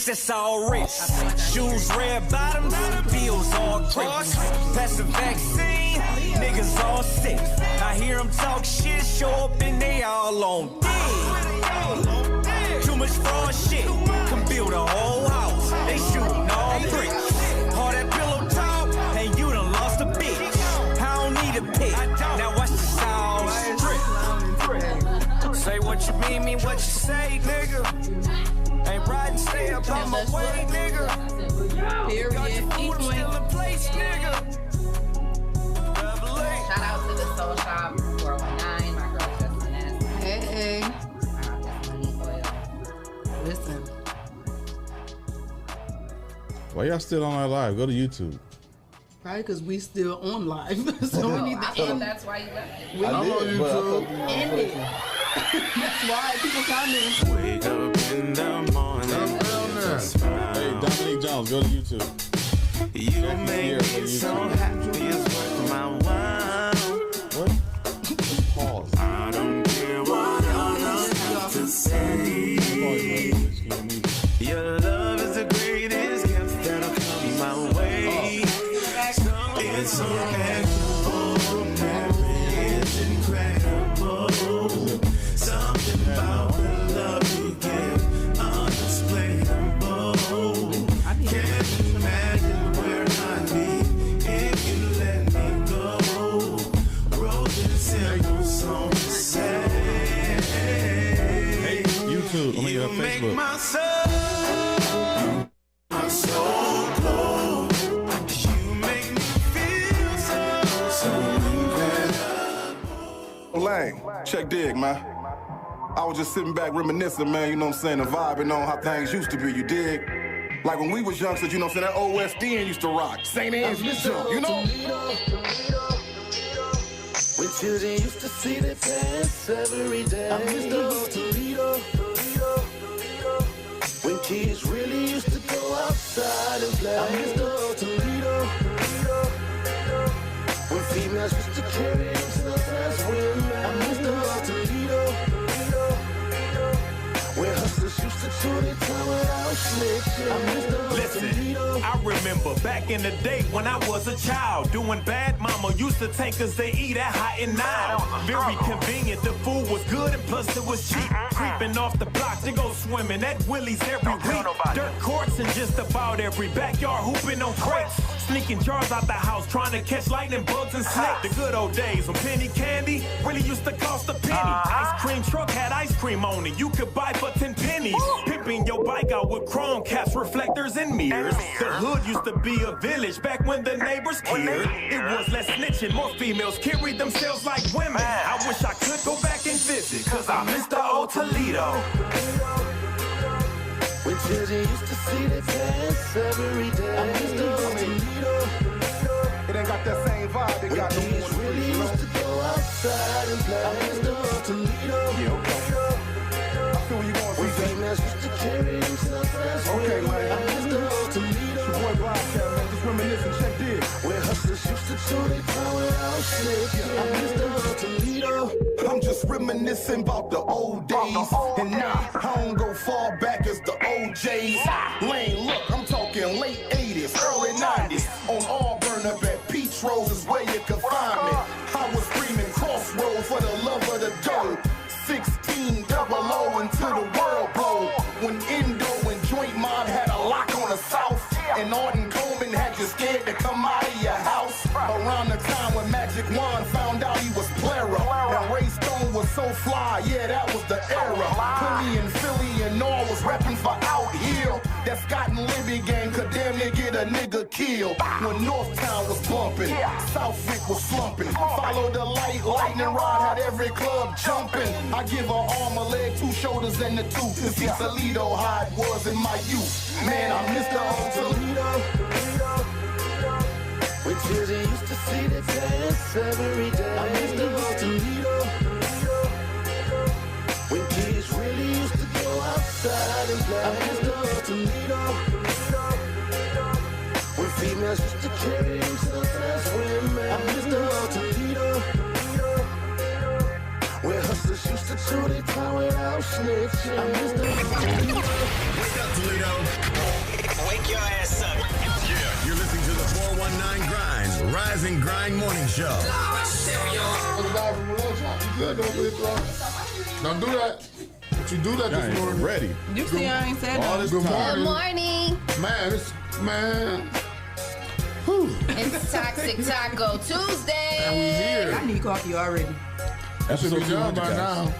That's all wrist. Shoes, red bottoms, bills all cross. Pass the vaccine, niggas all sick. I hear them talk shit, show up and they all on dick. Too much fraud shit, can build a whole house. They shooting all bricks. All that pillow talk, and you done lost a bitch. I don't need a pick, now watch the sauce drip. Say what you mean what you say, nigga. Ain't riding, stay up on my way, nigga. Period. Got your food still in place, nigga. Shout out to the Soul Shop 419. My girl Justin S. Hey. Listen. Why y'all still on our live? Go to YouTube. Probably because we still on live. So we need to end. That's why you left it. I'm on YouTube. End it. That's why people comment. Wake up in the morning. Hey, Dominique Jones, go to YouTube. You make me so happy, it's worth my while. What? Pause. I don't care what others have to say. Your love is the greatest gift that'll come my way. So it's so incredible, it's incredible. Something about the love you give, unexplainable. Can't imagine where I'd be if you let me go. Wrote this simple song to say. Hey, YouTube, I mean, you Facebook. make my soul glow. You make me feel so incredible. Lang, check dig, man. I was just sitting back reminiscing, man, you know what I'm saying, and vibing on how things used to be, you dig? Like when we was youngsters, you know what I'm saying, that OSDN used to rock. St. Anne's used to jump, you know? When children used to see the dance every day. I miss the old Toledo. When kids really used to go outside and play. I miss the old Toledo. When females used to carry themselves as women. I miss the old Toledo. Where remember back in the day when I was a child, doing bad, mama used to take us to eat at Hot and Now. Very convenient, the food was good and plus it was cheap. Creeping off the block to go swimming at Willie's every week. Dirt courts in just about every backyard, hooping on crates. Sneaking jars out the house, trying to catch lightning bugs and snakes. The good old days when penny candy really used to cost a penny. Ice cream truck had ice cream on it, you could buy for 10 pennies. Pimping your bike out with chrome caps, reflectors, and mirrors. The hood used to be a village back when the neighbors cared. It was less snitching, more females carried themselves like women. I wish I could go back and visit, cause I miss the old Toledo. When children used to see the dance every day. I miss the old Toledo. It ain't got that same vibe. It got no Kids more really used to go outside and play. I miss the old Toledo. Yeah, okay. I feel where you going, When CJ. females used to carry themselves as Okay, women. man. I miss the old Toledo. Your boy Bobcat, man. Just reminiscing. Check this. Where hustlers used to do their time without snitching. I miss the old Toledo. I'm just reminiscing about the old days. And nah, I don't go far back as the OJs. Lane, look, I'm talking late 80s, early 90s. On Auburn up at Peach Rose is where you could find me. I was screaming crossroads for the love of the dough. 1600 until the world blow. When Indo and Joint Mob had a lock on the South. And Arden Coleman had you scared to come out of your house. Around the time when Magic Wand found out he was Plera. And Ray Stone was so fly, yeah, that was the era. Philly and Philly and all was repping for Out Here. That Scott and Libby gang could damn near get a nigga killed. When Northtown was bumping, Southwick was slumping. Follow the light, lightning rod had every club jumping. I give her arm, a leg, 2 shoulders, and the tooth. To see Toledo how it was in my youth. Man, I miss the old Toledo. When children used to see the dance every day. I miss the old Toledo. When kids really used to go outside and play. I miss the old Toledo. When females used to carry themselves as women. I miss the old Toledo. Where hustlers used to do their time without snitching. I miss the old Toledo. Wake up, Toledo. Wake your ass up. Yeah, you're listening to the 419 Grind, Rise and Grind Morning Show. Don't do that. But you do that Y'all this ain't morning. ready. You see, I ain't said All no. this Good time. morning. Good morning. Man, man. It's Toxic Taco Tuesday. And we here. I need coffee already. That should be Episode done 200, by guys. now.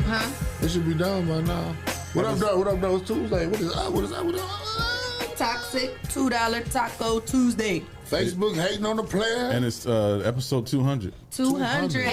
Huh? It should be done by now. What up, though? What up, though? It's Tuesday. What is that? What is that? What is that? Toxic $2 Taco Tuesday. Facebook hating on the player. And it's episode 200. 200.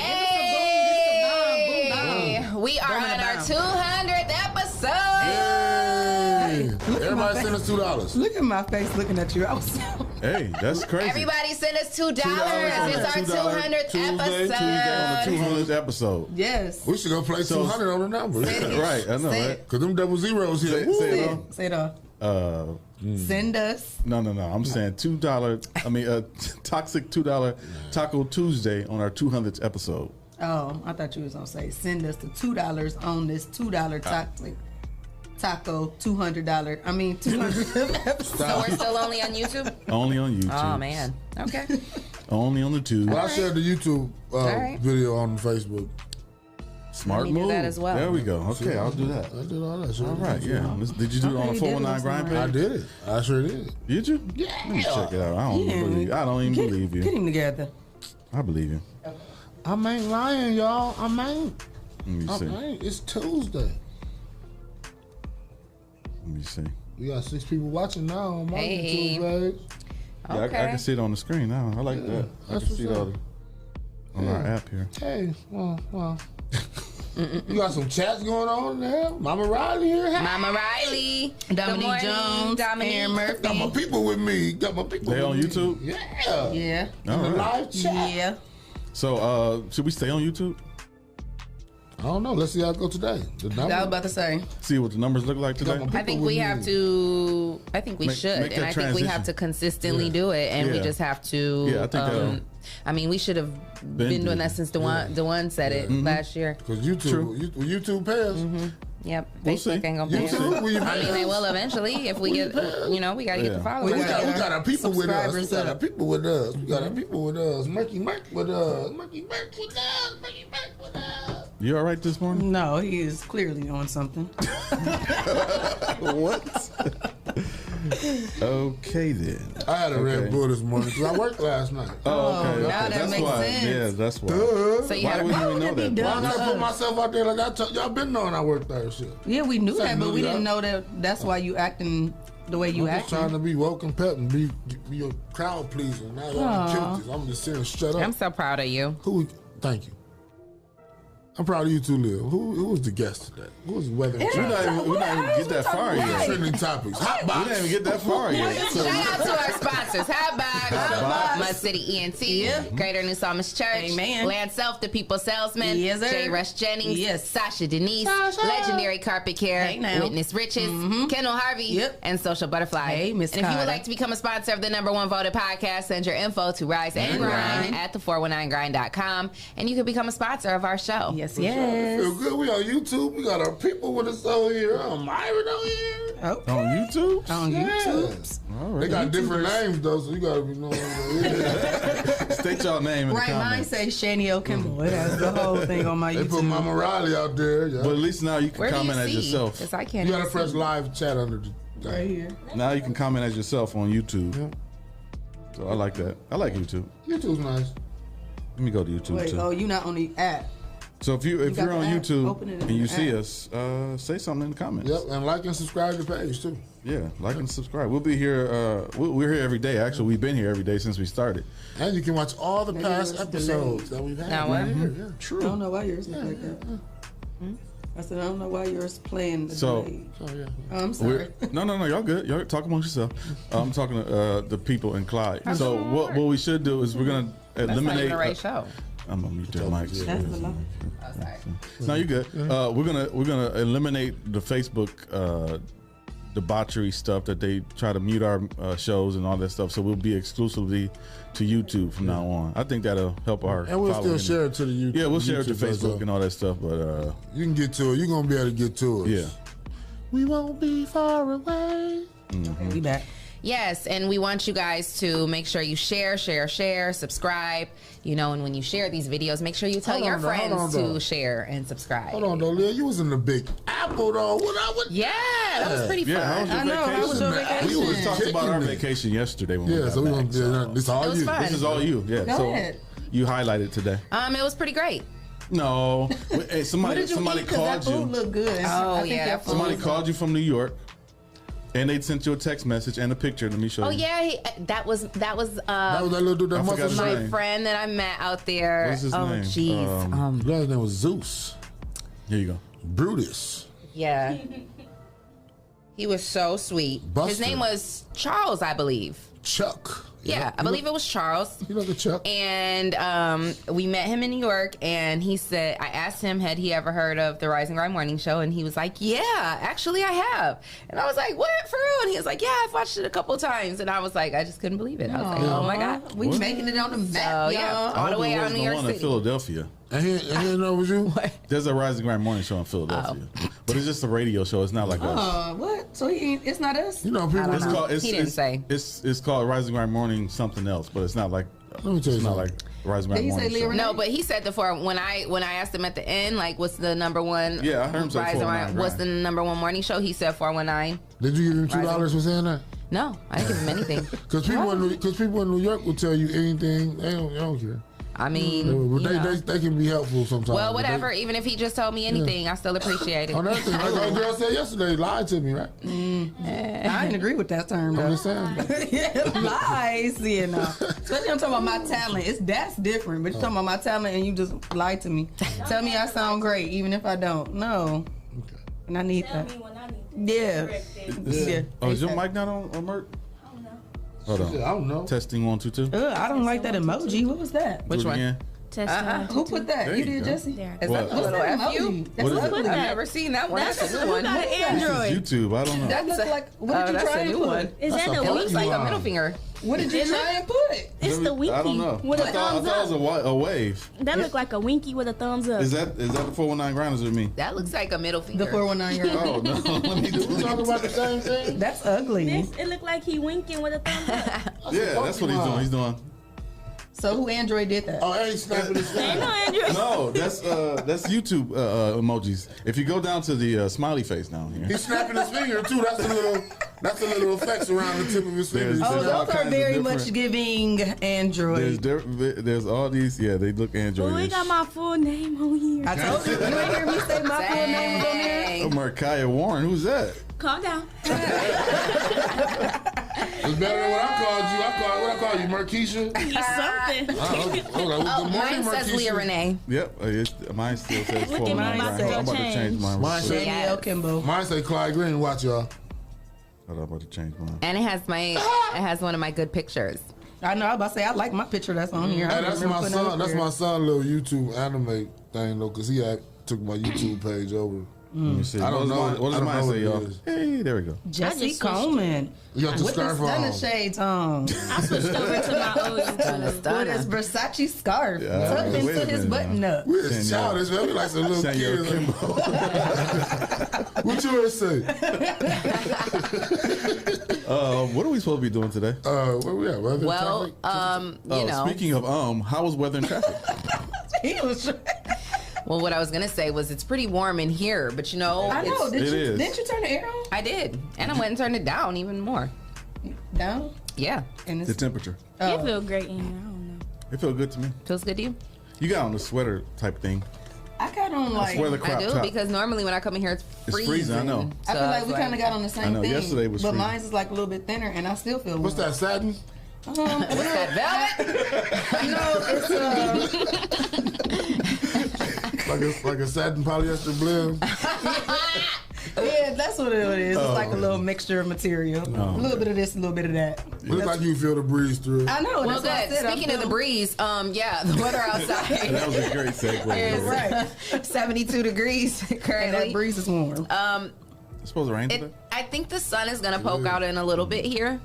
Hey, we are Bomb on in the our bomb. 200th episode. Hey. Look at my Everybody send us $2. Look at my face looking at you. I was Hey, that's crazy. Everybody send us $2. $2 on It's our the $2 200th Tuesday on the episode. 200th episode. Yes. We should go play So- 200 on the numbers. Right, I know, Say right? Because them double zeros here. Say it all. Say it all. Uh, Send us. no. I'm saying $2. I mean, toxic $2 Taco Tuesday on our 200th episode. Oh, I thought you was gonna say send us the $2 on this $2 Toxic Taco $200. I mean 200 episode. So we're still only on YouTube? Only on YouTube. Oh, man. Okay. Only on the tube. Well, I shared the YouTube right. video on Facebook. Smart Let me do move. that as well. There we go. Okay, I'll do that. I did all that shit. All right, yeah. Did you do it on Okay, the you did it 419 on grind somewhere. I page? did it. I sure did. Did you? Yeah. Let me check it out. I don't even believe Get you. him together. I believe you. I ain't lying, y'all. I ain't. Let me I see. ain't. It's Tuesday. Let me see. We got 6 people watching now on my Hey. YouTube page. Yeah, I can see it on the screen now. I like that. I that's can see it what's all on our app here. Hey, well. You got some chats going on there. Mama Riley here. Hey. Mama Riley. Dominique Good morning, Jones, Dominique. Aaron Murphy. Got my people with me. Got my people They with on me. YouTube? Yeah. Yeah. All The right. live chat. Yeah. So, should we stay on YouTube? I don't know. Let's see how it go today. The number. I was about to say. See what the numbers look like today? Got my I think with we me. have to. I think we Make should, that and I think we have transition. to consistently do it, and we Yeah. just have to. Yeah, I think, I mean, we should have been doing that since the one said it last year. Because YouTube pay us. Yep. We'll Facebook see. ain't gonna You pay too? us. Will you I pay mean, they us? will eventually if we get, we gotta get the followers. We got our people with us. We Subscribers got up. our people with us. We got our people with us. Murky Murk with us. Murky Murk with us. Murky Murk with us. You all right this morning? No, he is clearly on something. What? Okay then. I had a Red Bull this morning because I worked last night. Oh, okay. now that That's makes why. sense. Yeah, that's why. Duh. So you Why had wouldn't a, we know would it be that? done? Why I gotta put myself out there like I told y'all been knowing I work third shift. Yeah, we knew that, but we knew didn't that. know that. That's why you acting the way you I'm just trying acting. to be woke and pep and be a crowd pleaser. Now y'all killed this. I'm just saying straight up. I'm so proud of you. Thank you. I'm proud of you too, Leah. Who was the guest today? Who was the weather? We're not even get that far yet. Trending topics. Hot We box. didn't even get that far yet. Shout out to our sponsors. Hotbox, Mud City ENT, Greater New Psalmist Church, Amen. Land Self, The People Salesman, Yes, sir. J. Rush Jennings, Yes. Sasha Denise, Legendary Carpet Care, Hey, now. Witness Riches, Kendall Harvey, Yep. and Social Butterfly. Hey, Miss And if you would Carter. like to become a sponsor of the #1 voted podcast, send your info to Rise and Grind at the419grind.com, and you can become a sponsor of our show. Yes, I yes. feel good. We on YouTube. We got our people with us over here. Myron over here. Oh, On YouTube? on YouTube. All They right. got different names though, so you gotta be knowing. State y'all name in Right, the mine comments. say Shania Kimball. It has the whole thing on my They put YouTube. Mama Riley out there. But at least now you can Where do you comment as see? yourself. Because I can't You gotta even press see. live chat under the Right here. Now you can comment as yourself on YouTube. Yeah. So I like that. I like YouTube. YouTube's nice. Let me go to YouTube Wait, too. oh, you not on the app. So if you're got on the app, YouTube open it in and you the see app. us, say something in the comments. Yep, and like and subscribe to the page too. Yeah, like and subscribe. We'll be here. We're here every day. Actually, we've been here every day since we started. And you can watch all the Maybe past it was episodes that we've had. Now what? Yeah, I true. don't know why yours look like that. I said, I don't know why yours playing the So- delay. Oh yeah. I'm sorry. No, y'all good. Y'all talk amongst yourself. I'm talking to the people in Clyde. So what we should do is we're gonna That's not eliminate. even the right show. I'm gonna mute their mics. That's the lie. Oh, sorry. No, you're good. We're gonna eliminate the Facebook debauchery stuff that they try to mute our shows and all that stuff. So we'll be exclusively to YouTube from now on. I think that'll help our. And we'll still following. share it to the YouTube. Yeah, we'll share it to YouTube as Facebook well. and all that stuff. But You can get to it. You're gonna be able to get to it. yeah, We won't be far away. We back. Yes, and we want you guys to make sure you share, subscribe. You know, and when you share these videos, make sure you tell Hold your on, though, hold friends on, to though. share and subscribe. Hold on, though, Leah. You was in the Big Apple, though. Yeah, that was pretty yeah. How was fun. your I know, how was vacation? your vacation? We talked about our Kicking it. vacation yesterday when we Yeah, got so we're back. gonna be. It's all It was you. fun. This is all you. Yeah. Go so ahead. you highlighted today. It was pretty great. No, hey, What somebody did you somebody eat? 'Cause that called food you. looked good. Oh, I think yeah, your that food Somebody was- called you from New York, and they sent you a text message and a picture. Let me show Oh you. yeah, that was That was that little dude that I must forgot his have my name. friend that I met out there. What's his oh name? jeez. His name was Zeus. Here you go. Brutus. Yeah. He was so sweet. Buster. His name was Charles, I believe. Chuck. Yeah, I believe it was Charles. You look at Chuck. And we met him in New York, and he said, I asked him, had he ever heard of the Rise and Grind Morning Show? And he was like, yeah, actually I have. And I was like, what, for real? And he was like, yeah, I've watched it a couple times. And I was like, I just couldn't believe it. I was like, oh my God. We making it on the map, So, yeah. y'all. All the way out in New York one in City. Philadelphia. And he didn't know it was you? There's a Rise and Grind morning show in Philadelphia, but it's just a radio show. It's not like us. What? So he ain't, it's not us? You know, people. I It's don't know. called. He didn't say. It's called Rise and Grind morning something else, but it's not like. Let me tell you It's not something. like Rise and Did Grind he say morning Leah show. Renee? No, but he said when I asked him at the end, like, what's the #1? Yeah, I heard him say Rise and 419 Grind, what's the #1 morning show? He said 419. Did you give him $2 for saying that? No, I didn't give him anything. Because people in New York will tell you anything. They don't care. I mean, They can be helpful sometimes. well, but whatever. Even if he just told me anything, I still appreciate it. On that thing, like that girl said yesterday, lied to me, right? I didn't agree with that term, I'm though. just saying. Yeah, lies, you know. Especially I'm talking about my talent. That's different. But you're talking about my talent and you just lied to me. Tell me I sound great, even if I don't. No. Okay. And I need Tell that. me when I need to Yeah. correct it. Yeah. Oh, is your mic not on, Mert? I don't know. Hold on. I don't know. Testing 1 2 2. I don't like that emoji. What was that? Which Do it one? again. Test Who put that? There You you did, go. Jesse? There. Is What? that the little FU? That's What is it? ugly. I've never seen that one. That's a new Who one. got an This Android? is YouTube. I don't know. That looks like. What did you that's try a and new put? one. Is that That's the a It looks like a winky? middle finger. What did you It try and put? It's the winky. I don't know. With a I thumbs thought it up. was a wave. That looked like a winky with a thumbs up. Is that the 419 grinders with me? That looks like a middle The finger. 419-year-old. Oh no, let me do We talking about the same thing? That's ugly. It looked like he winking with a thumbs up. Yeah, that's what he's doing. He's doing. So who Android did that? Oh, and he's snapping his Ain't finger. no Android. No, that's YouTube emojis. If you go down to the smiley face down here, He's snapping his finger too. That's the little effects around the tip of his finger. There's- Oh, there's all those are kinds of very different- much giving Android. there's all these. Yeah, they look Android. Well, we got my full name on here. I told you. You didn't hear me say my full name was on there? Dang. Markiah Warren, who's that? Calm down. It's better than what I called you. What I call you, Markeisha? Something. Oh, mine says Leah Renee. Yep, mine still says Look at 419 me, I'm about to grinders. go I'm about to change change. mine. Mine say, Danielle Kimball. mine say Clyde Green. Watch y'all. I'm about to change mine. And it has one of my good pictures. I know. I was about to say I like my picture that's on here. I Hey, don't that's remember my putting it son. up That's there. my son. Little YouTube anime thing though, cause he took my YouTube page over. Let me see. I don't know. What does I don't mine know say, what it y'all? is. Hey, there we go. Jesse just switched Coleman You got the with the scarf stunner on. shades on. I switched over to my old YouTube. With his Versace scarf Yeah, tucked wait a into his minute button now. up. We're Danielle. childish, man. We like some little Danielle kids. Kimball. What yours say? What are we supposed to be doing today? Where we at? Weather, Well, traffic? you know. Speaking of how was weather and traffic? He was. Well, what I was gonna say was it's pretty warm in here, but you know, I know. It is. Didn't you turn the air on? I did, and I went and turned it down even more. Down. Yeah, And The it's, temperature. It feel great in here. I don't know. It felt good to me. feels good to you. You got on the sweater type thing. I got on like. Sweater crop I do top. because normally when I come in here, it's freezing. I know. I feel like we kind of got on the I same know, thing. yesterday was but freezing. mine's is like a little bit thinner, and I still feel. What's warm. that, satin? What's that velvet? No, it's Like a satin polyester blend? yeah, that's what it is. It's like a little mixture of material. A little bit of this, a little bit of that. Looks like you feel the breeze through it. I know. Well, That's what I good. said. Speaking of the breeze, yeah, the weather outside That was a great segue. is Right. 72 degrees And that currently. breeze is warm. It's supposed to rain today? I think the sun is gonna poke out in a little bit here.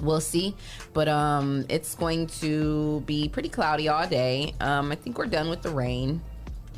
We'll see, but it's going to be pretty cloudy all day. I think we're done with the rain.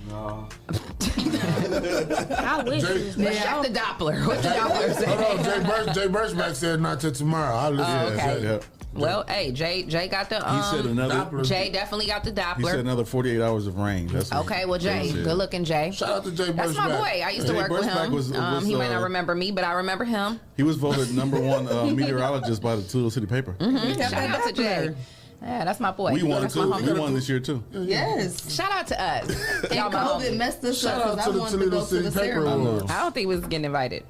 No. I wish. Jay- Let's check the Doppler. What's the Doppler Hold say? on, Jay Birchback said not till tomorrow. I'll listen to okay. that. Well, hey, Jay got the He said another. Doppler. Jay definitely got the He said Doppler. another 48 hours of rain. That's what Okay, well, Jay, he said. good looking, Jay. Shout out to Jay That's my Birchback. boy. I used to Jay work with Birchback him. was, He might not remember me, but I remember him. He was voted number one meteorologist by the Toledo City Paper. Shout out to Jay. Yeah, that's my boy. We won That's too. my We homie. won this year too. Yes. Shout out to us. And Y'all my COVID homie. messed us Shout up out because to I the wanted to Toledo go to City the Paper ceremony. Awards. I don't think we was getting invited.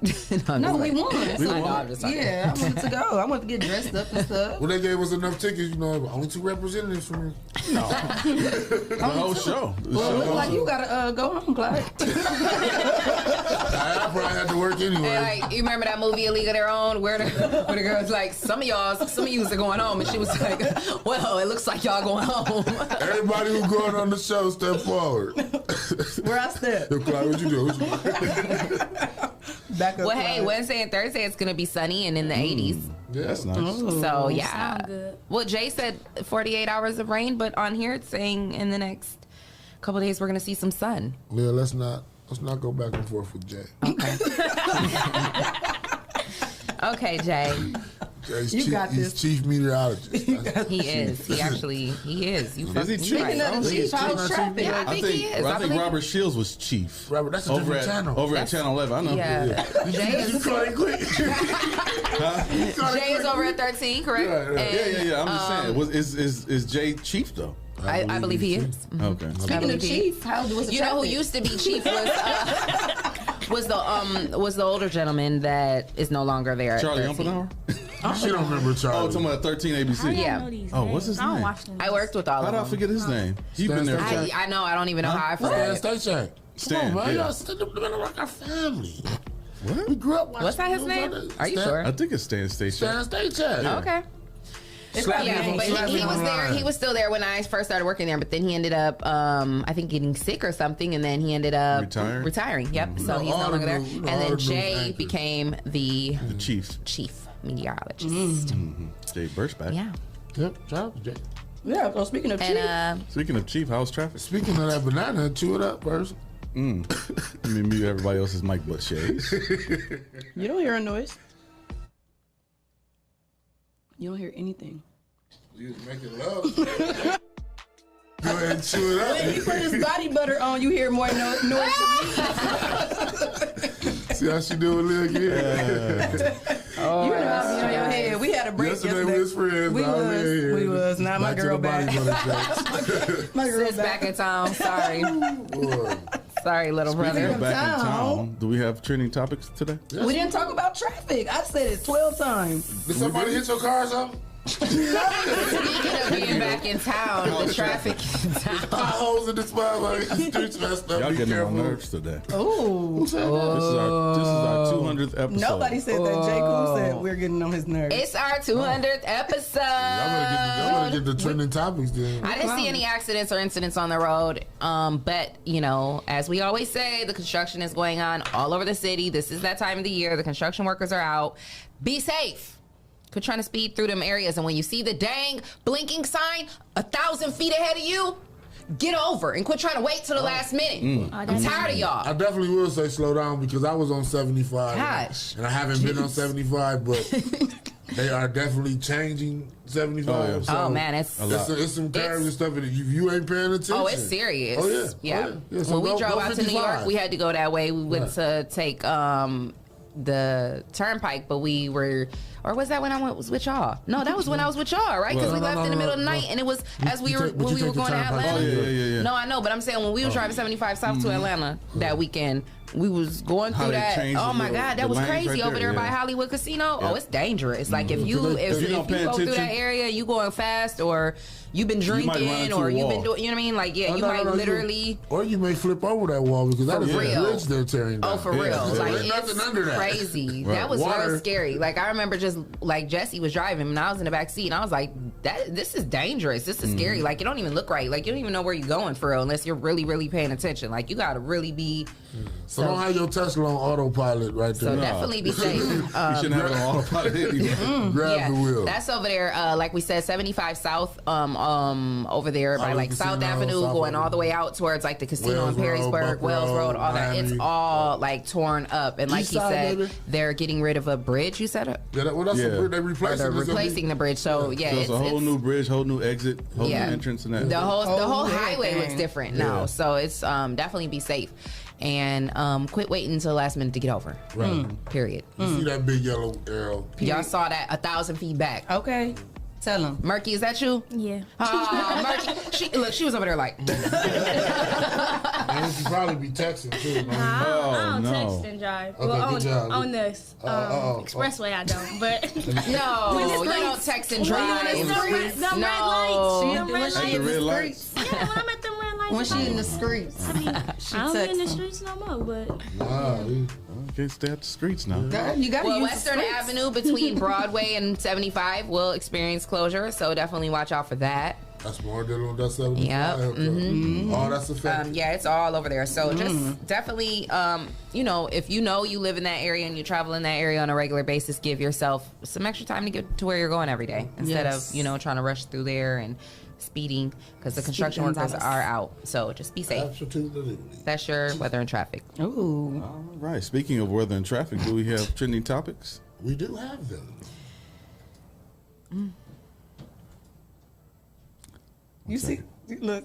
No, we won. I know, I'm just talking. Yeah, I wanted to go. I wanted to get dressed up and stuff. Well, they gave us enough tickets, you know, only 2 representatives from here. The whole show. The Well, it show looks like also. you gotta go home, Clyde. I probably had to work anyway. Hey, like, you remember that movie A League of Their Own where the girl's like, some of yous are going home, and she was like, well, it looks like y'all going home. Everybody who's going on the show, step forward. Where I step. Yo, Clyde, what you do? Back up. Well, hey, Clyde. Wednesday and Thursday it's gonna be sunny and in the 80s. Yeah, That's nice. So yeah. Sound good. Well, Jay said 48 hours of rain, but on here it's saying in the next couple days we're gonna see some sun. Leah, let's not go back and forth with Jay. Okay, Jay. Jay's You got he's this. chief meteorologist. He is. He is. You Is he fucking chief? right. Speaking of the chief, how's traffic? Yeah, I think he is. I think believe- Robert Shields was chief. Robert, that's a Over different at channel. over at Channel 11. I know. Yeah. Jay You is, caught it quick. Jay is over at 13, correct? Right, right. And, Yeah. I'm just saying. is Jay chief though? I believe he is. Okay. Speaking of chief, how was the You know who traffic? used to be chief was the older gentleman that is no longer there. at Charlie 13. Umpenauer? She don't remember Charlie. Oh, talking about 13 ABC. Yeah. Know these Oh, what's names. his I don't name? watch them. I worked with all How of did I them. forget his name? You've been there. Stan For, I know. I don't even know how I Stan, forgot. stay check. Stan, Come on, man. yeah. Y'all still been like our family. what? We grew up watching. What's that his those name? other- Are you Stan- sure? I think it's Stan Station. Stan, stay check. Okay. Yeah, but he was there. He was still there when I first started working there. But then he ended up, I think, getting sick or something, and then he ended up retiring. Yep. So he's no longer there. And then Jay became the chief meteorologist. Jay Birchback. Yeah. Yep. Shout out to Jay. Yeah. So speaking of chief, speaking of chief, how's traffic? Speaking of that banana, chew it up, person. Let me mute everybody else's mic but Shae. You don't hear a noise. You don't hear anything. You was making love. Go ahead and chew it up. When he put his body butter on, you hear more noise than me. See how she do with Leah again? You know how to be on your head. We had a break yesterday. We was friends. We was. Now my girl back. My girl back in town. Sorry. Sorry, little brother. Back in town. Do we have trending topics today? Yes. We didn't talk about traffic. I said it 12 times. Did somebody hit your car or something? Speaking of being back in town, the traffic in town. Potholes in the spot, like streets messed up. Y'all getting on my nerves today. Oh, this is our 200th episode. Nobody said that. J. Cool said we're getting on his nerves. It's our 200th episode. Y'all better get the trending topics then. I didn't see any accidents or incidents on the road, but you know, as we always say, the construction is going on all over the city. This is that time of the year. The construction workers are out. Be safe. Quit trying to speed through them areas, and when you see the dang blinking sign 1,000 feet ahead of you, get over and quit trying to wait till the last minute. I'm tired of y'all. I definitely will say slow down because I was on 75. Gosh. And I haven't been on 75, but they are definitely changing 75. Oh man, it's some curves and stuff. If you ain't paying attention. Oh, it's serious. Oh, yeah. Yeah. Oh, yeah. So when we drove out to New 55. York, we had to go that way. We went to take the turnpike, but we were, or was that when I was with y'all? No, that was when I was with y'all, right? Because we left in the middle of the night, and it was as we were when we were going to Atlanta. Yeah. No, I know, but I'm saying when we were driving 75 south to Atlanta that weekend, we was going through that. Oh my God, that was crazy over there by Hollywood Casino. Oh, it's dangerous. Like if you go through that area, you going fast, or you've been drinking, or you've been doing, you know what I mean? Like you might literally, or you may flip over that wall because that is a bridge they're tearing down. Oh, for real, like there's nothing under that. Crazy. That was real scary. Like I remember just like Jesse was driving and I was in the back seat and I was like, this is dangerous. This is scary. Like you don't even look right. Like you don't even know where you're going for real unless you're really, really paying attention. Like you gotta really be. So don't have your Tesla on autopilot right there. So definitely be safe. You shouldn't have it on autopilot anyway. Grab the wheel. That's over there, like we said, 75 South, over there by like South Avenue, going all the way out towards like the casino in Perrysburg, Wells Road, all that. It's all like torn up. And like he said, they're getting rid of a bridge, you said? Yeah, well, that's a bridge. They're replacing the bridge. So yeah, it's a whole new bridge, whole new exit, whole new entrance and that. The whole highway looks different now. So it's definitely be safe. And quit waiting until the last minute to get over. Right. Period. You see that big yellow arrow? Y'all saw that 1,000 feet back. Okay. Tell him. Murky, is that you? Yeah. Murky, she was over there like. And she probably be texting too. I don't text and drive. Okay, well, good job. on this expressway, I don't. But no, you don't text and drive. The red lights. At the red lights. Yeah, when I'm at the red lights. When she in the streets. I mean, I don't be in the streets no more, but. Can't stay at the streets now. You gotta use Western Avenue between Broadway and 75 will experience closure, so definitely watch out for that. That's more than on that 75. Yep. Oh, that's a fact. Yeah, it's all over there. So just definitely, if you live in that area and you travel in that area on a regular basis, give yourself some extra time to get to where you're going every day instead of, trying to rush through there and speeding because the construction workers are out. So just be safe. That's your weather and traffic. Ooh. All right. Speaking of weather and traffic, do we have trending topics? We do have them. You see, look.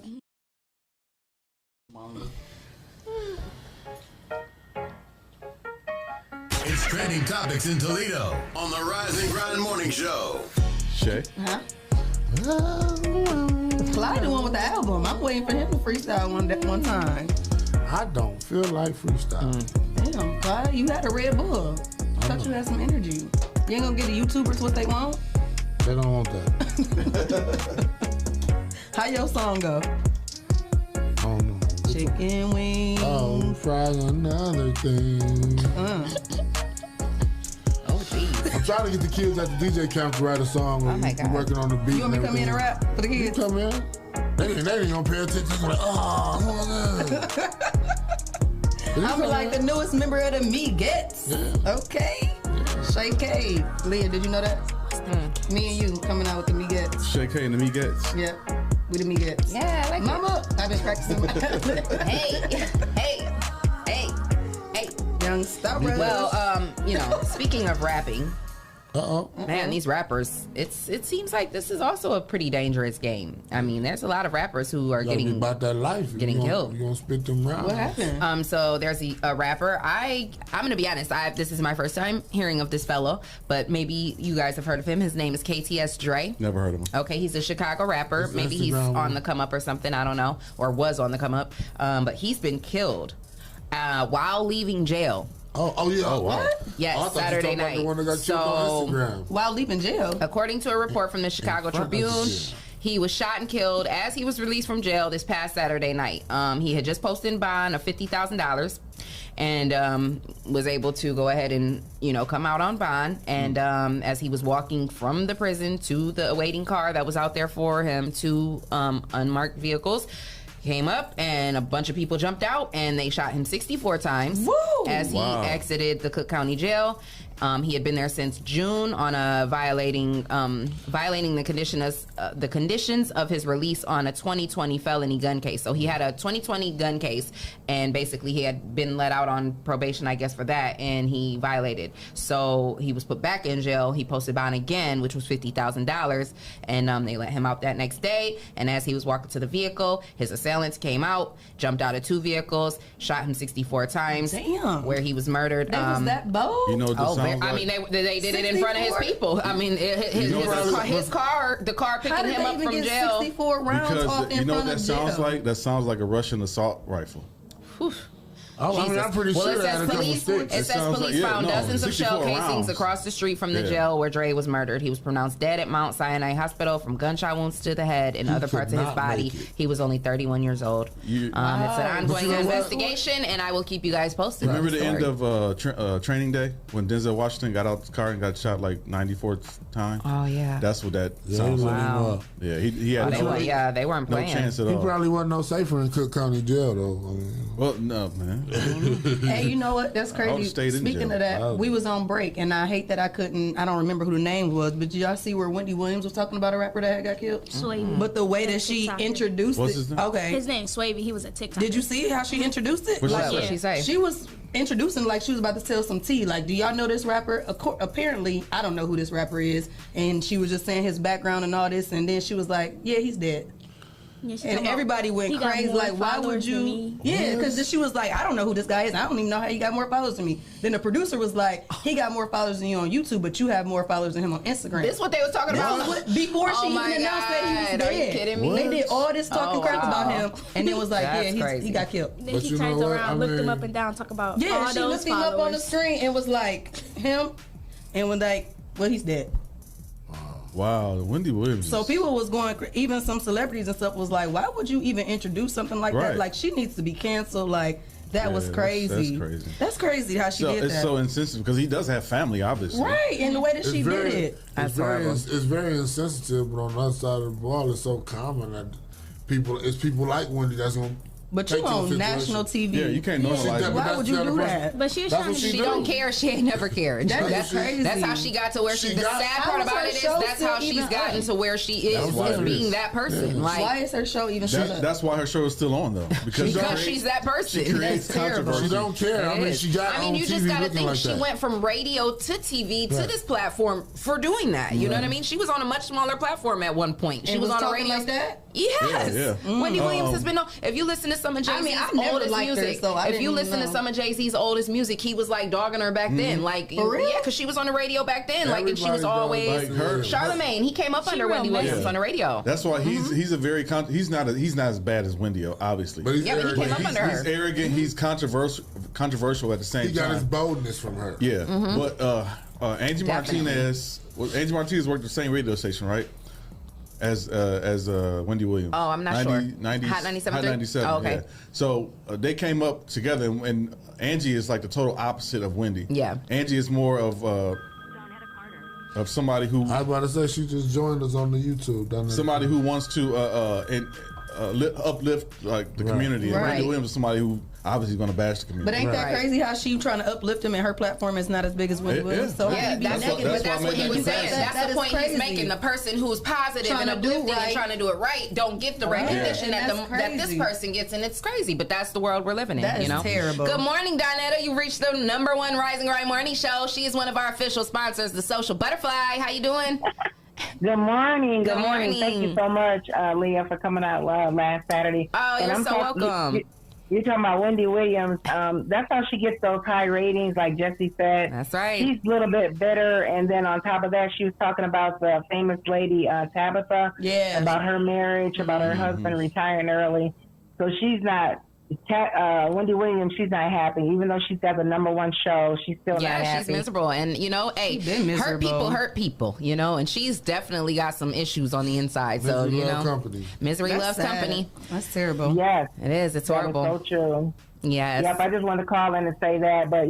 It's trending topics in Toledo on the Rise and Grind Morning Show. Shae? Huh? Clyde the one with the album. I'm waiting for him to freestyle one time. I don't feel like freestyle. Damn, Clyde, you had a Red Bull. I thought you had some energy. You ain't gonna get the YouTubers what they want? They don't want that. How your song go? Oh no. Chicken wings. Oh, fry another thing. Oh, jeez. trying to get the kids at the DJ camp to write a song. Oh my God. Working on the beat. You want me to come in and rap for the kids? You come in. They ain't gonna pay attention. They're like, oh, come on. I'm like the newest member of the Miguets. Yeah. Okay. Shae K. Leah, did you know that? Me and you coming out with the Miguets. Shae K and the Miguets. Yep. We the Miguets. Yeah, I like Mama, I've been practicing. Hey. Young Starburst. Well, speaking of rapping, Uh-oh. man, these rappers, it seems like this is also a pretty dangerous game. I mean, there's a lot of rappers who are getting about that life. Getting killed. You gonna spit them rounds. What happened? So there's a rapper. I'm gonna be honest. This is my first time hearing of this fellow, but maybe you guys have heard of him. His name is KTS Dre. Never heard of him. Okay, he's a Chicago rapper. His Maybe he's Instagram on the come up or something. I don't know, or was on the come up. But he's been killed while leaving jail. Oh yeah. Oh, wow. What? Yes, I thought you Saturday talking about night. the one that got killed on Instagram. While leaving jail. According to a report from the Chicago front of the Tribune, jail. he was shot and killed as he was released from jail this past Saturday night. He had just posted a bond of $50,000 and was able to go ahead and come out on bond. And as he was walking from the prison to the awaiting car that was out there for him, two unmarked vehicles came up and a bunch of people jumped out and they shot him 64 times as he exited the Cook County Jail. He had been there since June on a violating the conditions of his release on a 2020 felony gun case. So he had a 2020 gun case, and basically he had been let out on probation, I guess, for that, and he violated. So he was put back in jail. He posted bond again, which was $50,000, and they let him out that next day. And as he was walking to the vehicle, his assailants came out, jumped out of two vehicles, shot him 64 times. Damn. Where he was murdered. They was that bold? You know what this sounds like? I mean, they did it in front of his people. I mean, his car, the car picking him up from jail. 64 rounds Because off in you know front what that of sounds jail. like? That sounds like a Russian assault rifle. Oh, I mean, I'm pretty sure it that had a couple police, sticks. it says sounds police like- found yeah, no, dozens of shell 64 casings rounds. across the street from the Yeah. jail where Dre was murdered. He was pronounced dead at Mount Sinai Hospital from gunshot wounds to the head and other could parts of his not body. make it. He was only 31 years old. You- It's an ongoing But you know what? investigation, and I will keep you guys posted. Remember on the story. end of Training Day when Denzel Washington got out the car and got shot like 94th time? Oh yeah. That's what that Yeah, sounds he like. let him Wow. up. Yeah, he had they weren't no playing. chance at He all. probably wasn't no safer in Cook County Jail, though. I mean, Well, no, man. Hey, you know what? That's I would've crazy. stayed in Speaking jail. of that, we was on break, and I hate that I don't remember who the name was, but did y'all see where Wendy Williams was talking about a rapper that had got killed? Swavy. But the way that she TikToker. introduced What's it. his name? Okay. His name's Swavy. He was a TikTok. Did you see how she introduced it? What'd she Like, say? What'd she say? She was introducing like she was about to tell some tea. Like, do y'all know this rapper? Apparently, I don't know who this rapper is. And she was just saying his background and all this. And then she was like, yeah, he's dead. Yeah, she And talking everybody about, went he got crazy. more Like, why would followers than you? me. Yeah, because then she was like, I don't know who this guy is. I don't even know how he got more followers than me. Then the producer was like, he got more followers than you on YouTube, but you have more followers than him on Instagram. This what they was talking This about was what- before she Oh even my announced that he was God. dead. Are you kidding me? They did all this talking Oh, crap wow. about him, and then was like, That's yeah, crazy. he got killed. Then But he you know turns what? around, I looked him mean- up and down, talk about Yeah, all she those looked him up on the followers. screen and was like, him, and was like, well, he's dead. Wow, Wendy Williams. So is- people was going, even some celebrities and stuff was like, why would you even introduce something like Right. that? Like, she needs to be canceled. Like, that was Yeah, crazy. that's crazy. That's crazy how she so did it's that. so insensitive because he does have family, obviously. Right, and the way that it's she very, did it. That's horrible. it's very insensitive, but on the other side of the ball, it's so common that people like Wendy that's going to But you on national TV. Yeah, you can't normalize it. Why would you do that? But she was That's trying what to She do. don't care. She ain't never cared. That's crazy. That's how she got to where she. She The got- sad How part is about her it is show that's how still she's even gotten up? to where she is, why is it being is. that person. Yeah. Like Why is her show even still up? That's why her show is still on though, because she's that person. She creates That's terrible. controversy. She don't care. I It mean, is. she got I mean, on you TV just gotta looking think like she that. went from radio to TV to Right. this platform for doing that. You know what I mean? She was on a much smaller platform at one point. She And was on a talking radio like that? Yes. Yeah. Wendy Williams has been on. If you listen to some of Jay-Z's I mean, I've never oldest liked her, music, so I if didn't you even listen to know. some of Jay-Z's oldest music, he was like dogging her back then. Like, For real? yeah, because she was on the radio back then. Like, and she was Everybody always does like her. Charlemagne. He came up under real Wendy Williams messy. on the radio. That's why he's a very he's not as bad as Wendy, obviously. But he's Yeah, but he arrogant. came up under He's her. arrogant. He's controversial at the same He got time. his boldness from her. Yeah, but Angie Definitely. Martinez. Well, Angie Martinez worked at the same radio station, right? As Wendy Williams. Oh, I'm not sure. 90s, Hot 97.3? Hot 97. Oh, okay. Yeah. So they came up together, and Angie is like the total opposite of Wendy. Yeah. Angie is more of of somebody who I was about to say she just joined us on the YouTube. Somebody who wants to uplift like the community. And Wendy Williams is somebody who obviously going to bash the community. But ain't that crazy how she trying to uplift him and her platform is not as big as Wendy Williams? So that's what he was saying. That's the point he's making. The person who's positive and uplifting and trying to do it right don't get the recognition that this person gets, and it's crazy. But that's the world we're living in. That is terrible. Good morning, Donetta. You reached the #1 Rise and Grind Morning Show. She is one of our official sponsors, the Social Butterfly. How you doing? Good morning. Good morning. Thank you so much, Leah, for coming out last Saturday. Oh, you're so welcome. You're talking about Wendy Williams. That's how she gets those high ratings, like Jesse said. That's right. She's a little bit bitter, and then on top of that, she was talking about the famous lady, Tabitha, about her marriage, about her husband retiring early. So she's not... Wendy Williams, she's not happy. Even though she's got the #1 show, she's still not happy. Yeah, she's miserable. And, hey, hurt people, and she's definitely got some issues on the inside. Misery loves company. Misery loves company. That's terrible. Yes. It is. It's horrible. That is so true. Yes. Yep, I just wanted to call in and say that. But,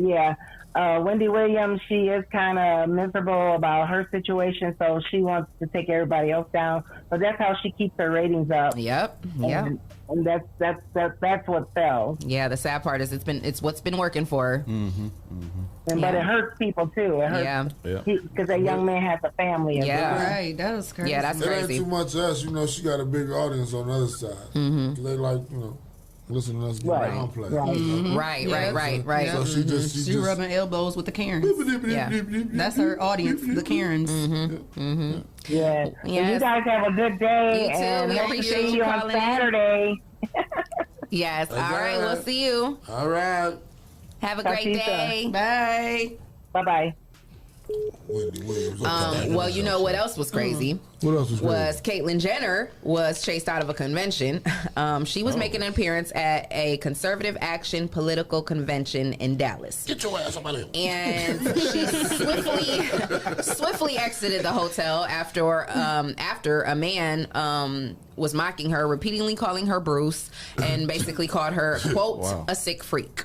Wendy Williams, she is kind of miserable about her situation, so she wants to take everybody else down. But that's how she keeps her ratings up. Yep. And that's what sells. Yeah, the sad part is it's what's been working for her. But it hurts people too. It hurts because that young man has a family. Right. That was crazy. Yeah, that's crazy. It ain't too much us. She got a bigger audience on the other side. They listen to us get downplay. Right. So she just rubbing elbows with the Karens. That's her audience, the Karens. Yeah. Well, you guys have a good day. You too. And we appreciate you on Saturday. Yes. All right. We'll see you. All right. Have a great day. Bye. Bye. Well, you know what else was crazy? What else was crazy? Was Caitlyn Jenner was chased out of a convention. She was making an appearance at a conservative action political convention in Dallas. Get your ass up out of here. And she swiftly exited the hotel after a man was mocking her, repeatedly calling her Bruce, and basically called her, quote, a sick freak.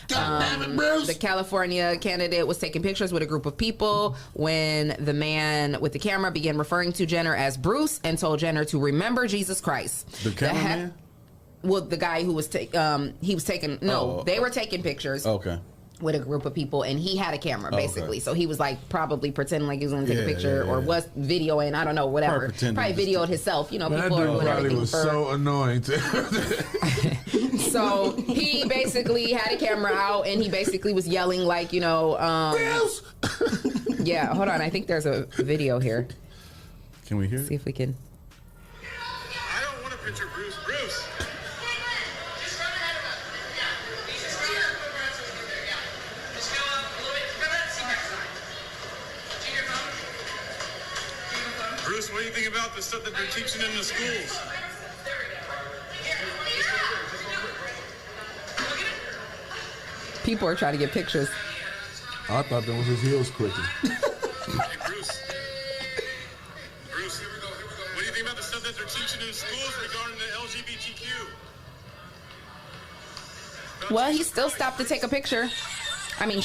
The California candidate was taking pictures with a group of people when the man with the camera began referring to Jenner as Bruce and told Jenner to remember Jesus Christ. The cameraman? Well, the guy who was they were taking pictures. Okay. With a group of people, and he had a camera basically, so he was probably pretending like he was going to take a picture or was videoing. I don't know, whatever. Probably videoed himself. People are doing everything. Was so annoying. So he basically had a camera out, and he basically was yelling yeah. Hold on, I think there's a video here. Can we hear? See if we can. I don't want to picture Bruce. Bruce, what do you think about the stuff that they're teaching in the schools? People are trying to get pictures. I thought that was his heels clicking. Hey, Bruce, what do you think about the stuff that they're teaching in schools regarding the LGBTQ? Well, he still stopped to take a picture. I mean,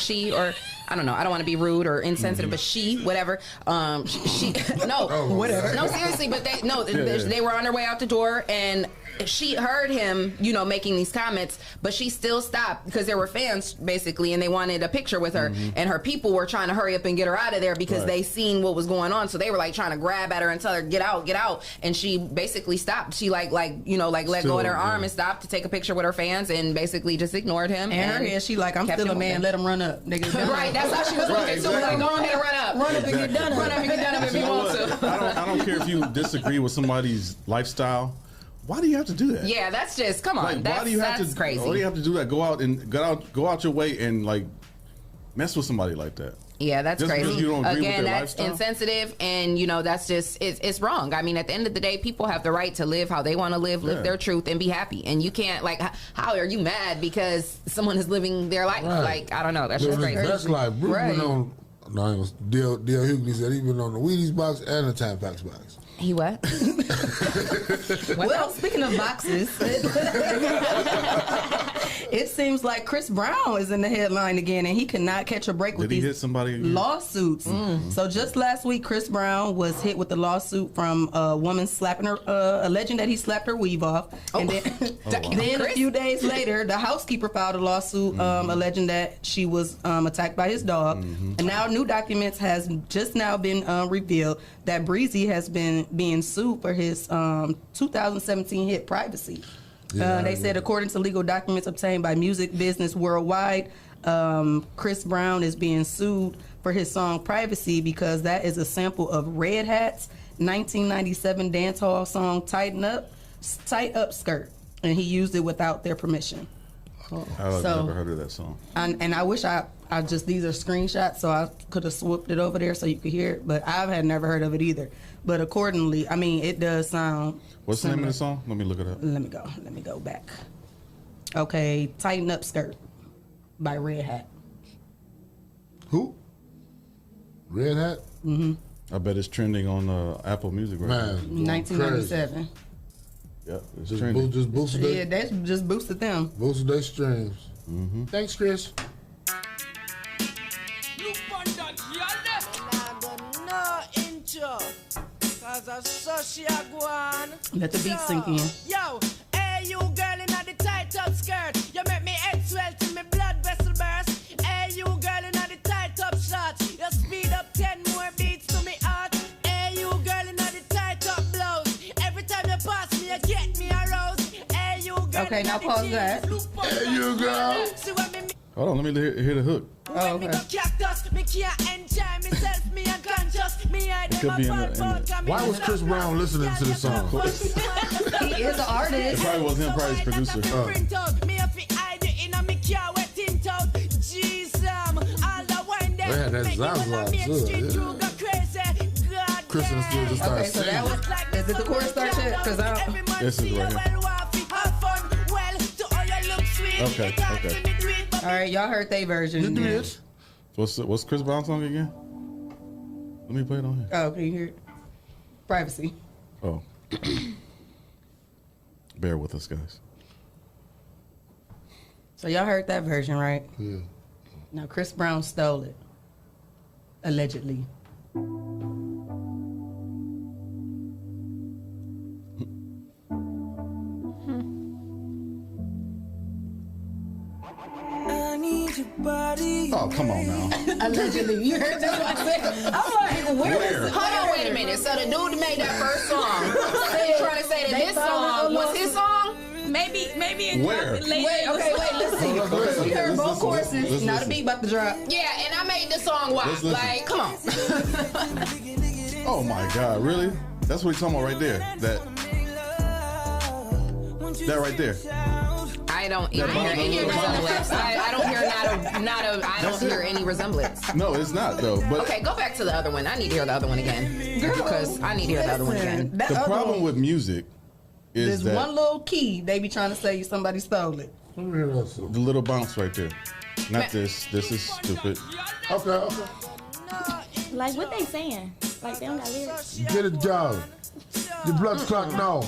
I don't know. I don't want to be rude or insensitive, but whatever. No, seriously. But they were on their way out the door, and she heard him, making these comments, but she still stopped because there were fans basically, and they wanted a picture with her, and her people were trying to hurry up and get her out of there because they seen what was going on. So they were trying to grab at her and tell her, get out. And she basically stopped. She let go of her arm and stopped to take a picture with her fans and basically just ignored him. And her head, she I'm still a man. Let him run up. Right. That's how she was looking. So go ahead and run up. Run up and get done. Run up and get done if you want to. I don't care if you disagree with somebody's lifestyle. Why do you have to do that? Yeah, that's just come on. That's crazy. Why do you have to do that? Go out your way and mess with somebody like that. Yeah, that's just crazy. You don't agree Again, with their that's lifestyle? insensitive, and that's just it's wrong. I mean, at the end of the day, people have the right to live how they want to live their truth, and be happy. And you can't how are you mad because someone is living their life? Right. I don't know. That's just crazy. That's like Bruce been on. No, D.L. Hughley said he been on the Wheaties box and the Tampax box. He what? Well, speaking of boxes, It seems like Chris Brown is in the headline again, and he cannot catch a break with Did he these hit somebody again? lawsuits. So just last week, Chris Brown was hit with a lawsuit from a woman slapping her, alleging that he slapped her weave off. And then, then a few days later, the housekeeper filed a lawsuit alleging that she was attacked by his dog. And now new documents has just now been revealed that Breezy has been being sued for his 2017 hit Privacy. They said according to legal documents obtained by Music Business Worldwide, Chris Brown is being sued for his song Privacy because that is a sample of Red Hat's 1997 dancehall song Tight Up Skirt, and he used it without their permission. I've never heard of that song. And I wish I just, these are screenshots, so I could have swooped it over there so you could hear it, but I had never heard of it either. But accordingly, I mean, it does sound What's similar. the name of the song? Let me look it up. Let me go back. Okay, Tighten Up Skirt by Red Hat. Who? Red Hat? Mm-hmm. I bet it's trending on Apple Music right now. 1997. Yep, it's Just trending. boosted their, Yeah, that's just boosted them. boosted their streams. Thanks, Chris. Let the beat sink in. Yo, hey you girl in the tight up skirt. You make me head swell till me blood vessel burst. Hey you girl in the tight up shorts. You speed up 10 more beats to me heart. Hey you girl in the tight up blouse. Every time you pass me, you get me aroused. Hey you girl. Okay, now pause that. Hey you girl. Hold on, let me hear the hook. Oh, okay. It could be in the Why was Chris Brown listening to the song? He is an artist. It probably was him, probably his producer. Yeah, that's Zaza too. Chris and still just started Okay, so that was, is it the chorus start yet? Because I don't. This is right here. Okay. All right, y'all heard their version. What's Chris Brown's song again? Let me play it on here. Oh, can you hear it? Privacy. Oh. Bear with us, guys. So y'all heard that version, right? Yeah. Now Chris Brown stole it. Allegedly. I need your body. Oh, come on now. Allegedly. You heard that what I said? I'm like, where is it? Hold on, wait a minute. So the dude made that first song. So you trying to say that this song was his song? Maybe it Where? dropped later. Wait, okay, wait, listen. We heard both choruses. Now the beat about to drop. Yeah, and I made the song WAP. Let's listen. Like, come on. Oh my God, really? That's what he's talking about right there. That right there. I don't even hear any resemblance. I don't hear I don't hear any resemblance. No, it's not though. But Okay, go back to the other one. I need to hear the other one again. Because I need to hear the other one again. That the other problem one, with music is there's that one little key they be trying to say somebody stole it. Let me hear that song. the little bounce right there. Not this. This is stupid. Okay. Like, what they saying? Like, they don't got lyrics. Get it, dog. Your blood clot now.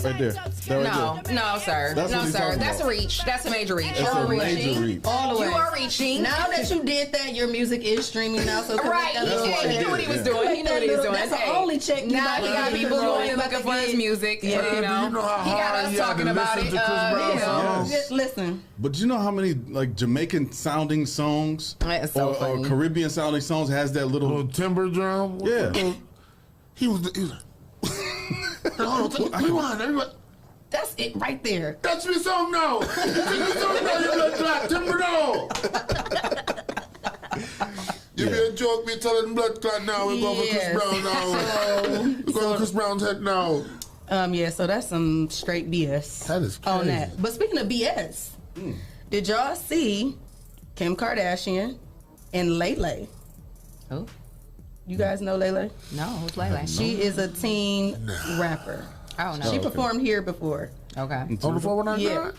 Right there. That right there. No, sir. That's what No, he's sir. talking That's a about. reach. That's a major reach. It's You're a reaching. major reach. All the way. You are reaching. Now that you did that, your music is streaming now. So Right, that That's why he he knew what did he was it, doing. He knew what he was doing. That's the Hey, only check you now he got people going and looking for his music. Yeah. You know, You know how he got hard us you had talking to about listen it. to Chris Brown songs? Yes. Listen. But you know how many like Jamaican sounding songs That's so or funny. Caribbean sounding songs has that little Little timber drum. Yeah. He was like, hold on, rewind, everybody. That's it right there. That's me song now. That's me song now. You blood clot, timber now. You be a joke, be telling blood clot now. We're going for Chris Yes. Brown now. We're going for Chris Brown's head now. Yeah, so that's some straight BS. That is crazy. On that. But speaking of BS, did y'all see Kim Kardashian and Lele? Who? You guys know Lele? No, who's Lele? She is a teen rapper. Oh, no. She performed here before. Okay. On the 419? Yeah,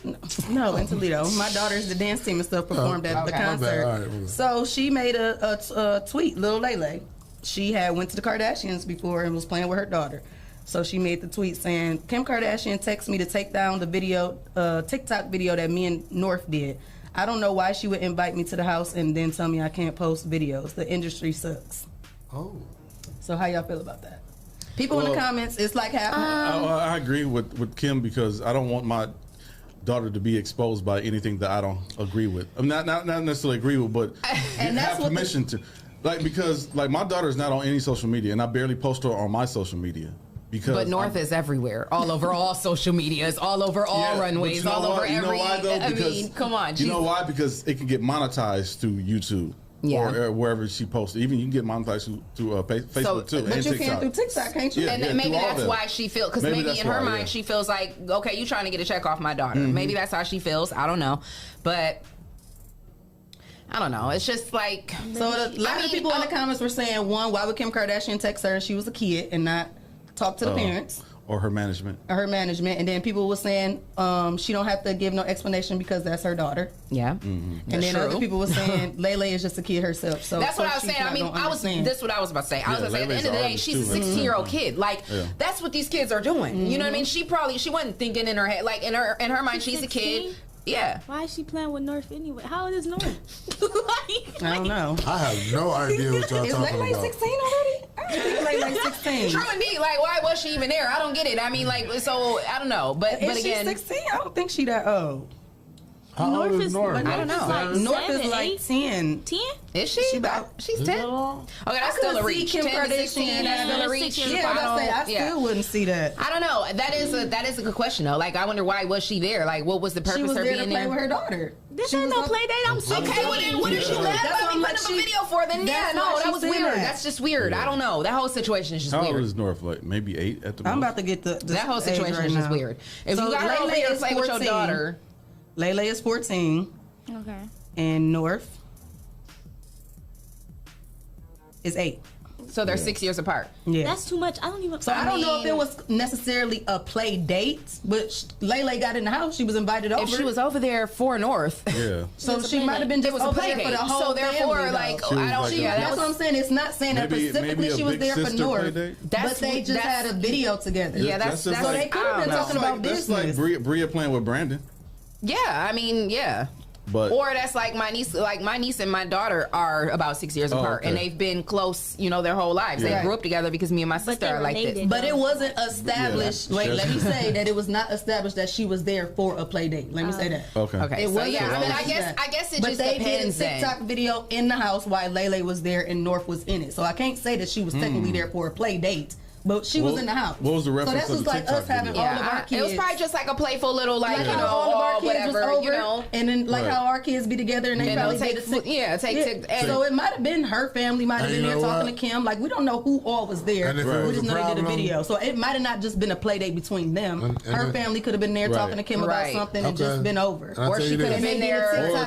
no, in Toledo. My daughter's the dance team and stuff performed at the Okay. concert. All right. So she made a tweet, Lil Lele. She had went to the Kardashians before and was playing with her daughter. So she made the tweet saying, Kim Kardashian texted me to take down the video, TikTok video that me and North did. I don't know why she would invite me to the house and then tell me I can't post videos. The industry sucks. Oh. So how y'all feel about that? People in the comments, it's like half. I agree with Kim because I don't want my daughter to be exposed by anything that I don't agree with. I'm not necessarily agree with, but and that's have permission to. Because my daughter is not on any social media, and I barely post her on my social media. But North is everywhere, all over all social medias, all over all runways, all over every. You know why though? Because, I mean, come on. You know why? Because it can get monetized through YouTube. Or wherever she posted. Even you can get monetized through Facebook too. But you can through TikTok, can't you? And maybe that's why she feels, because maybe in her mind she feels like, okay, you trying to get a check off my daughter. Maybe that's how she feels. I don't know. But I don't know. It's just like. So a lot of people in the comments were saying, one, why would Kim Kardashian text her and she was a kid and not talk to the parents? Or her management. And then people were saying she don't have to give no explanation because that's her daughter. Yeah. And then other people were saying Lele is just a kid herself. So that's what I was saying. I mean, this is what I was about to say. I was going to say, at the end of the day, she's a 16-year-old kid. Like, that's what these kids are doing. You know what I mean? She wasn't thinking in her head, like in her mind, she's a kid. Yeah. Why is she playing with North anyway? How old is North? I don't know. I have no idea what y'all talking about. Is Lele 16 already? I don't think Lele 16. True indeed. Like, why was she even there? I don't get it. I mean, like, so I don't know. But is again, she 16? I don't think she that old. How old is North? I don't know. Like North is like 10. 10? Is she? She's 10. Okay, that's still a reach. Kim 10 to 16, Kardashian, that's still a reach. I still wouldn't see that. I don't know. That is a good question though. Like, I wonder why was she there? Like, what was the purpose of her being there? She was there to play with her daughter. This ain't no play date. I'm so okay. Well, then what did she let me put up a video for? Then that was weird. That's just weird. I don't know. That whole situation is just weird. How old is North? Like maybe 8 at the most. I'm about to get the that whole situation is just weird. If you got her over here to play with your daughter, Lele is 14. Okay. And North is 8. So they're 6 years apart. Yeah. That's too much. I don't even. So I don't know if it was necessarily a play date, but Lele got in the house. She was invited over. If she was over there for North. Yeah. So she might have been just over there for the whole So therefore, like, I don't. Yeah, that's what I'm saying. It's not saying that specifically she was there for North, but they just had a video together. Yeah, that's so they could have been talking about business. That's like Bria playing with Brandon. Yeah, I mean, yeah. But or that's like my niece and my daughter are about 6 years apart, and they've been close, their whole lives. They grew up together because me and my sister are like this. But it wasn't established. Wait, let me say that it was not established that she was there for a play date. Let me say that. Okay. It was. Yeah. I mean, I guess it just depends. But they did a TikTok video in the house while Lele was there and North was in it. So I can't say that she was technically there for a play date. But she was in the house. What was the reference? So that's just like us having all of our kids. It was probably just like a playful little, like all of our kids whatever, was over, and then how our kids be together and they probably take So it might have been her family, might have been there talking to Kim. Like we don't know who all was there. We just know they did a video. So it might have not just been a play date between them. Her family could have been there talking to Kim about something and just been over, or she could have been there. Or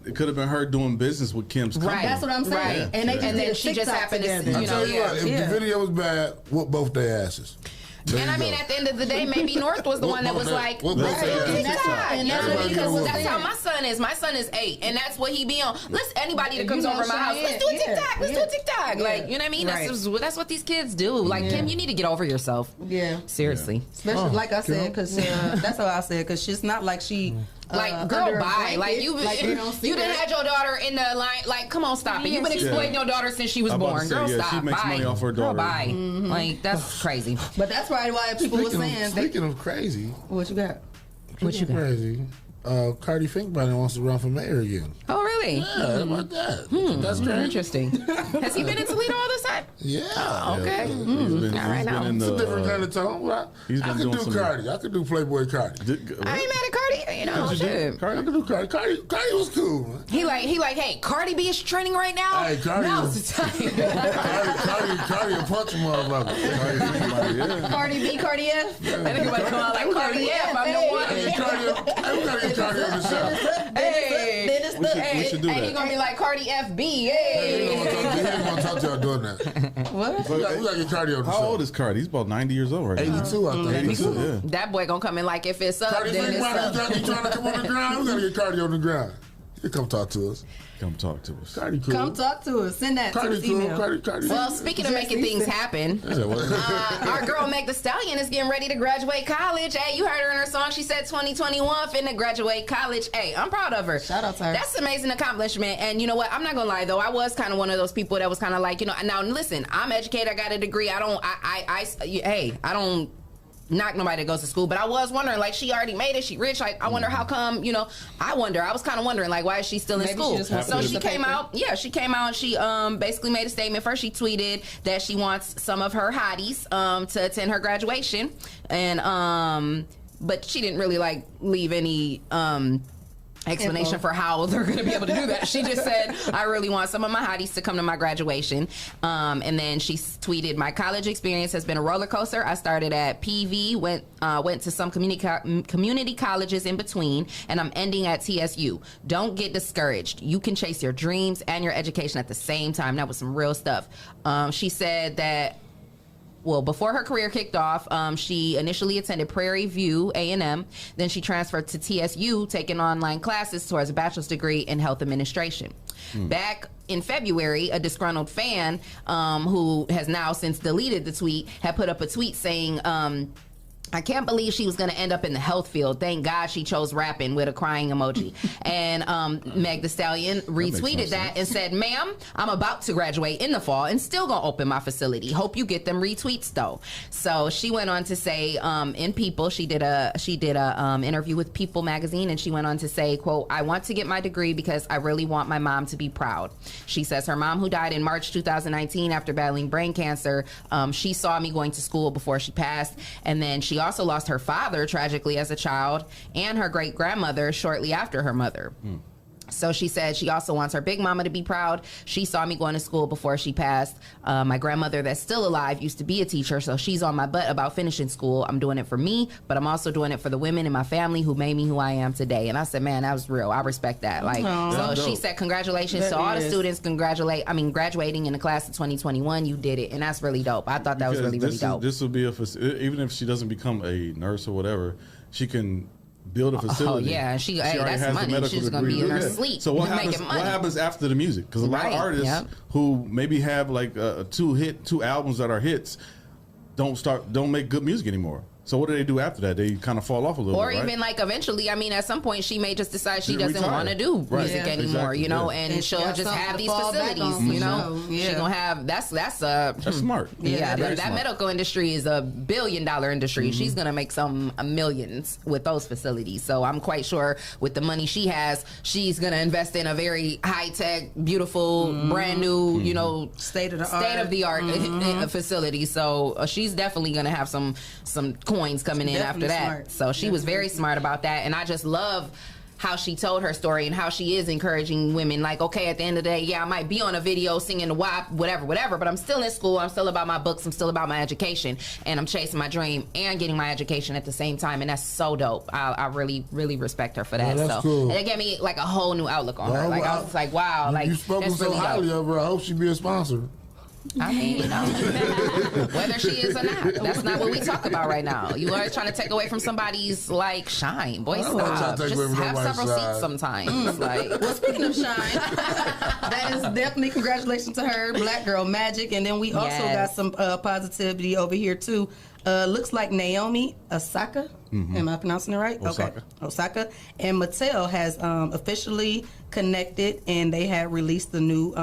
it could have been her doing business with Kim's company. That's what I'm saying. And then she just happened to, I tell you what, if the video was bad, whoop both their asses. And I mean, at the end of the day, maybe North was the one that was like, and that's how my son is. My son is 8, and that's what he be on. Let's anybody that comes over my house, let's do a TikTok. Let's do a TikTok. Like, you know what I mean? That's what these kids do. Like, Kim, you need to get over yourself. Yeah, seriously. Especially like I said, because that's how I said, because she's not like she. Like, girl, bye. Like, you done had your daughter in the line. Like, come on, stop it. You've been exploiting your daughter since she was born. Girl, stop. She makes money off her daughter. Girl, bye. Like, that's crazy. But that's probably why people were saying. Speaking of crazy. What you got? Crazy. Cardi Finkbody wants to run for mayor again. Oh, really? Yeah, how about that? That's very interesting. Has he been in Toledo all this time? Yeah. Oh, okay. All right, now. It's a different kind of tone. I could do Cardi. I could do Playboy Cardi. I ain't mad at Cardi. Shit. I could do Cardi. Cardi was cool, man. He like, hey, Cardi B is trending right now. Hey, Cardi. Now's the time. Cardi a punch motherfucker. Cardi B, Cardi F. I think about come out like Cardi F. I'm the one. Hey, Cardi on the show. We should do that. He gonna be like Cardi FB. Hey. He ain't gonna talk to y'all doing that. What? We gotta get Cardi on the show. How old is Cardi? He's about 90 years old right now. 82, I think. 82, yeah. That boy gonna come in like if it's up, Cardi then it's up. You trying to come on the ground? We gotta get Cardi on the ground. Come talk to us. Come talk to us. Come talk to us. Send that to us email. Well, speaking of making things happen, our girl Meg Thee Stallion is getting ready to graduate college. Hey, you heard her in her song. She said 2021 finna graduate college. Hey, I'm proud of her. Shout out to her. That's an amazing accomplishment. And you know what? I'm not gonna lie though. I was kind of one of those people that was kind of like, you know. Now listen, I'm educated. I got a degree. I don't knock nobody that goes to school, but I was wondering, like, she already made it, she rich, like, I wonder how come, you know, I was kind of wondering, like, why is she still in school? So she came out and she basically made a statement. First, she tweeted that she wants some of her hotties to attend her graduation, and but she didn't really, like, leave any explanation for how they're going to be able to do that. She just said, I really want some of my hotties to come to my graduation. And then she tweeted, my college experience has been a roller coaster. I started at PV, went to some community colleges in between, and I'm ending at TSU. Don't get discouraged. You can chase your dreams and your education at the same time. That was some real stuff. She said that, well, before her career kicked off, she initially attended Prairie View A&M. Then she transferred to TSU, taking online classes towards a bachelor's degree in health administration. Back in February, a disgruntled fan who has now since deleted the tweet had put up a tweet saying, I can't believe she was going to end up in the health field. Thank God she chose rapping, with a crying emoji. And Meg Thee Stallion retweeted that and said, ma'am, I'm about to graduate in the fall and still going to open my facility. Hope you get them retweets though. So she went on to say, in People, she did a interview with People magazine, and she went on to say, quote, I want to get my degree because I really want my mom to be proud. She says her mom, who died in March 2019 after battling brain cancer, she saw me going to school before she passed. And then she also lost her father tragically as a child, and her great grandmother shortly after her mother. So she said she also wants her big mama to be proud. She saw me going to school before she passed. My grandmother that's still alive used to be a teacher, so she's on my butt about finishing school. I'm doing it for me, but I'm also doing it for the women in my family who made me who I am today. And I said, man, that was real. I respect that. Like, so she said, congratulations to all the students. Graduating in the class of 2021. You did it, and that's really dope. I thought that was really dope. This will be even if she doesn't become a nurse or whatever, she can build a facility. Oh yeah, she already that's money. She's gonna be in her sleep. So what happens after the music? Because a lot of artists who maybe have like two albums that are hits don't make good music anymore. So what do they do after that? They kind of fall off a little bit, right? Even like eventually, I mean, at some point she may just decide she doesn't want to do music anymore, you know, and she'll just have these facilities, you know. She's gonna have that's smart. Yeah, that medical industry is $1 billion industry. She's gonna make some millions with those facilities. So I'm quite sure with the money she has, she's gonna invest in a very high tech, beautiful, brand new, you know, state of the art facility. So she's definitely gonna have some coins coming in after that. Smart. So she was very smart about that, and I just love how she told her story and how she is encouraging women. Like, okay, at the end of the day, yeah, I might be on a video singing the WAP, whatever, but I'm still in school. I'm still about my books. I'm still about my education, and I'm chasing my dream and getting my education at the same time, and that's so dope. I really, really respect her for that. Yeah, that's cool. And it gave me like a whole new outlook on her. Like I was like, wow, like you spoken so highly of her. I hope she be a sponsor. I mean, you know, whether she is or not, that's not what we talk about right now. You are trying to take away from somebody's like shine. Boy, stop. Just have several seats sometimes. Like, well, speaking of shine, that is definitely congratulations to her, Black Girl Magic. And then we also got some positivity over here too. Looks like Naomi Osaka. Am I pronouncing it right? Osaka. Okay. Osaka. And Mattel has officially connected, and they have released the new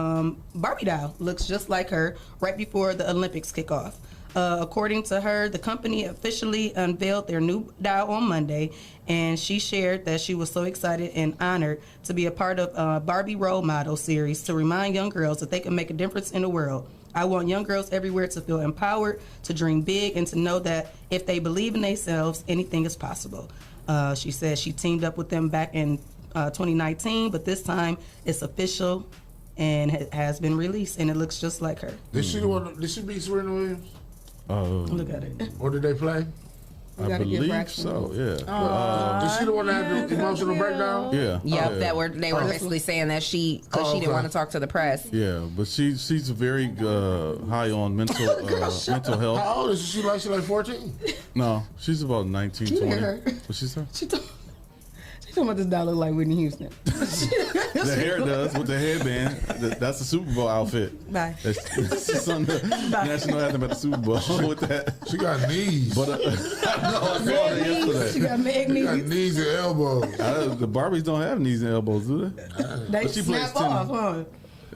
Barbie doll. Looks just like her right before the Olympics kick off. According to her, the company officially unveiled their new doll on Monday, and she shared that she was so excited and honored to be a part of Barbie Role Model series to remind young girls that they can make a difference in the world. I want young girls everywhere to feel empowered, to dream big, and to know that if they believe in themselves, anything is possible. She said she teamed up with them back in 2019, but this time it's official and has been released, and it looks just like her. Did she beat Serena Williams? Look at it. Or did they play? I believe so. Yeah. Is she the one that had the emotional breakdown? Yeah. Yep. They were basically saying that she didn't want to talk to the press. Yeah, but she's very high on mental mental health. How old is she? She's like 14. No, she's about 19, 20. What she said? She Some of this doll look like Whitney Houston. The hair does with the headband. That's the Super Bowl outfit. Bye. That's on the national anthem at the Super Bowl with that. She got knees. But I saw that yesterday. She got meg knees. She got knees and elbows. The Barbies don't have knees and elbows, do they? They snap off, huh?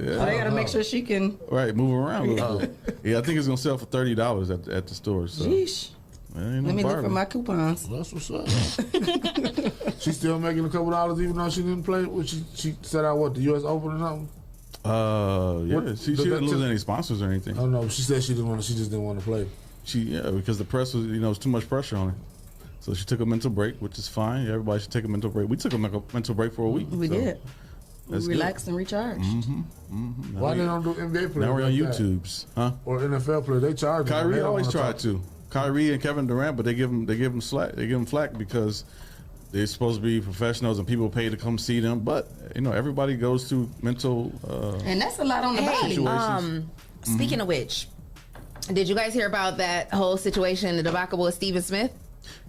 Yeah. So they got to make sure she can. Right, move around a little bit. Yeah, I think it's gonna sell for $30 at the store. So. Sheesh. Man, Let me look for my coupons. That's what's up. She's still making a couple dollars even though she didn't play. She set out what, the U.S. Open or something? Yeah. She didn't lose any sponsors or anything. Oh no, she said she didn't want to. She just didn't want to play. Because the press was, was too much pressure on her. So she took a mental break, which is fine. Everybody should take a mental break. We took a mental break for a week. We did. We relaxed and recharged. Why they don't do NBA players? Now we're on like YouTube's, huh? Or NFL players? They charge. Kyrie always tried to. Kyrie and Kevin Durant, but they give them slack. They give them flack because they're supposed to be professionals and people pay to come see them. But everybody goes through mental. And that's a lot on the body. Speaking of which, did you guys hear about that whole situation, the debacle with Stephen Smith?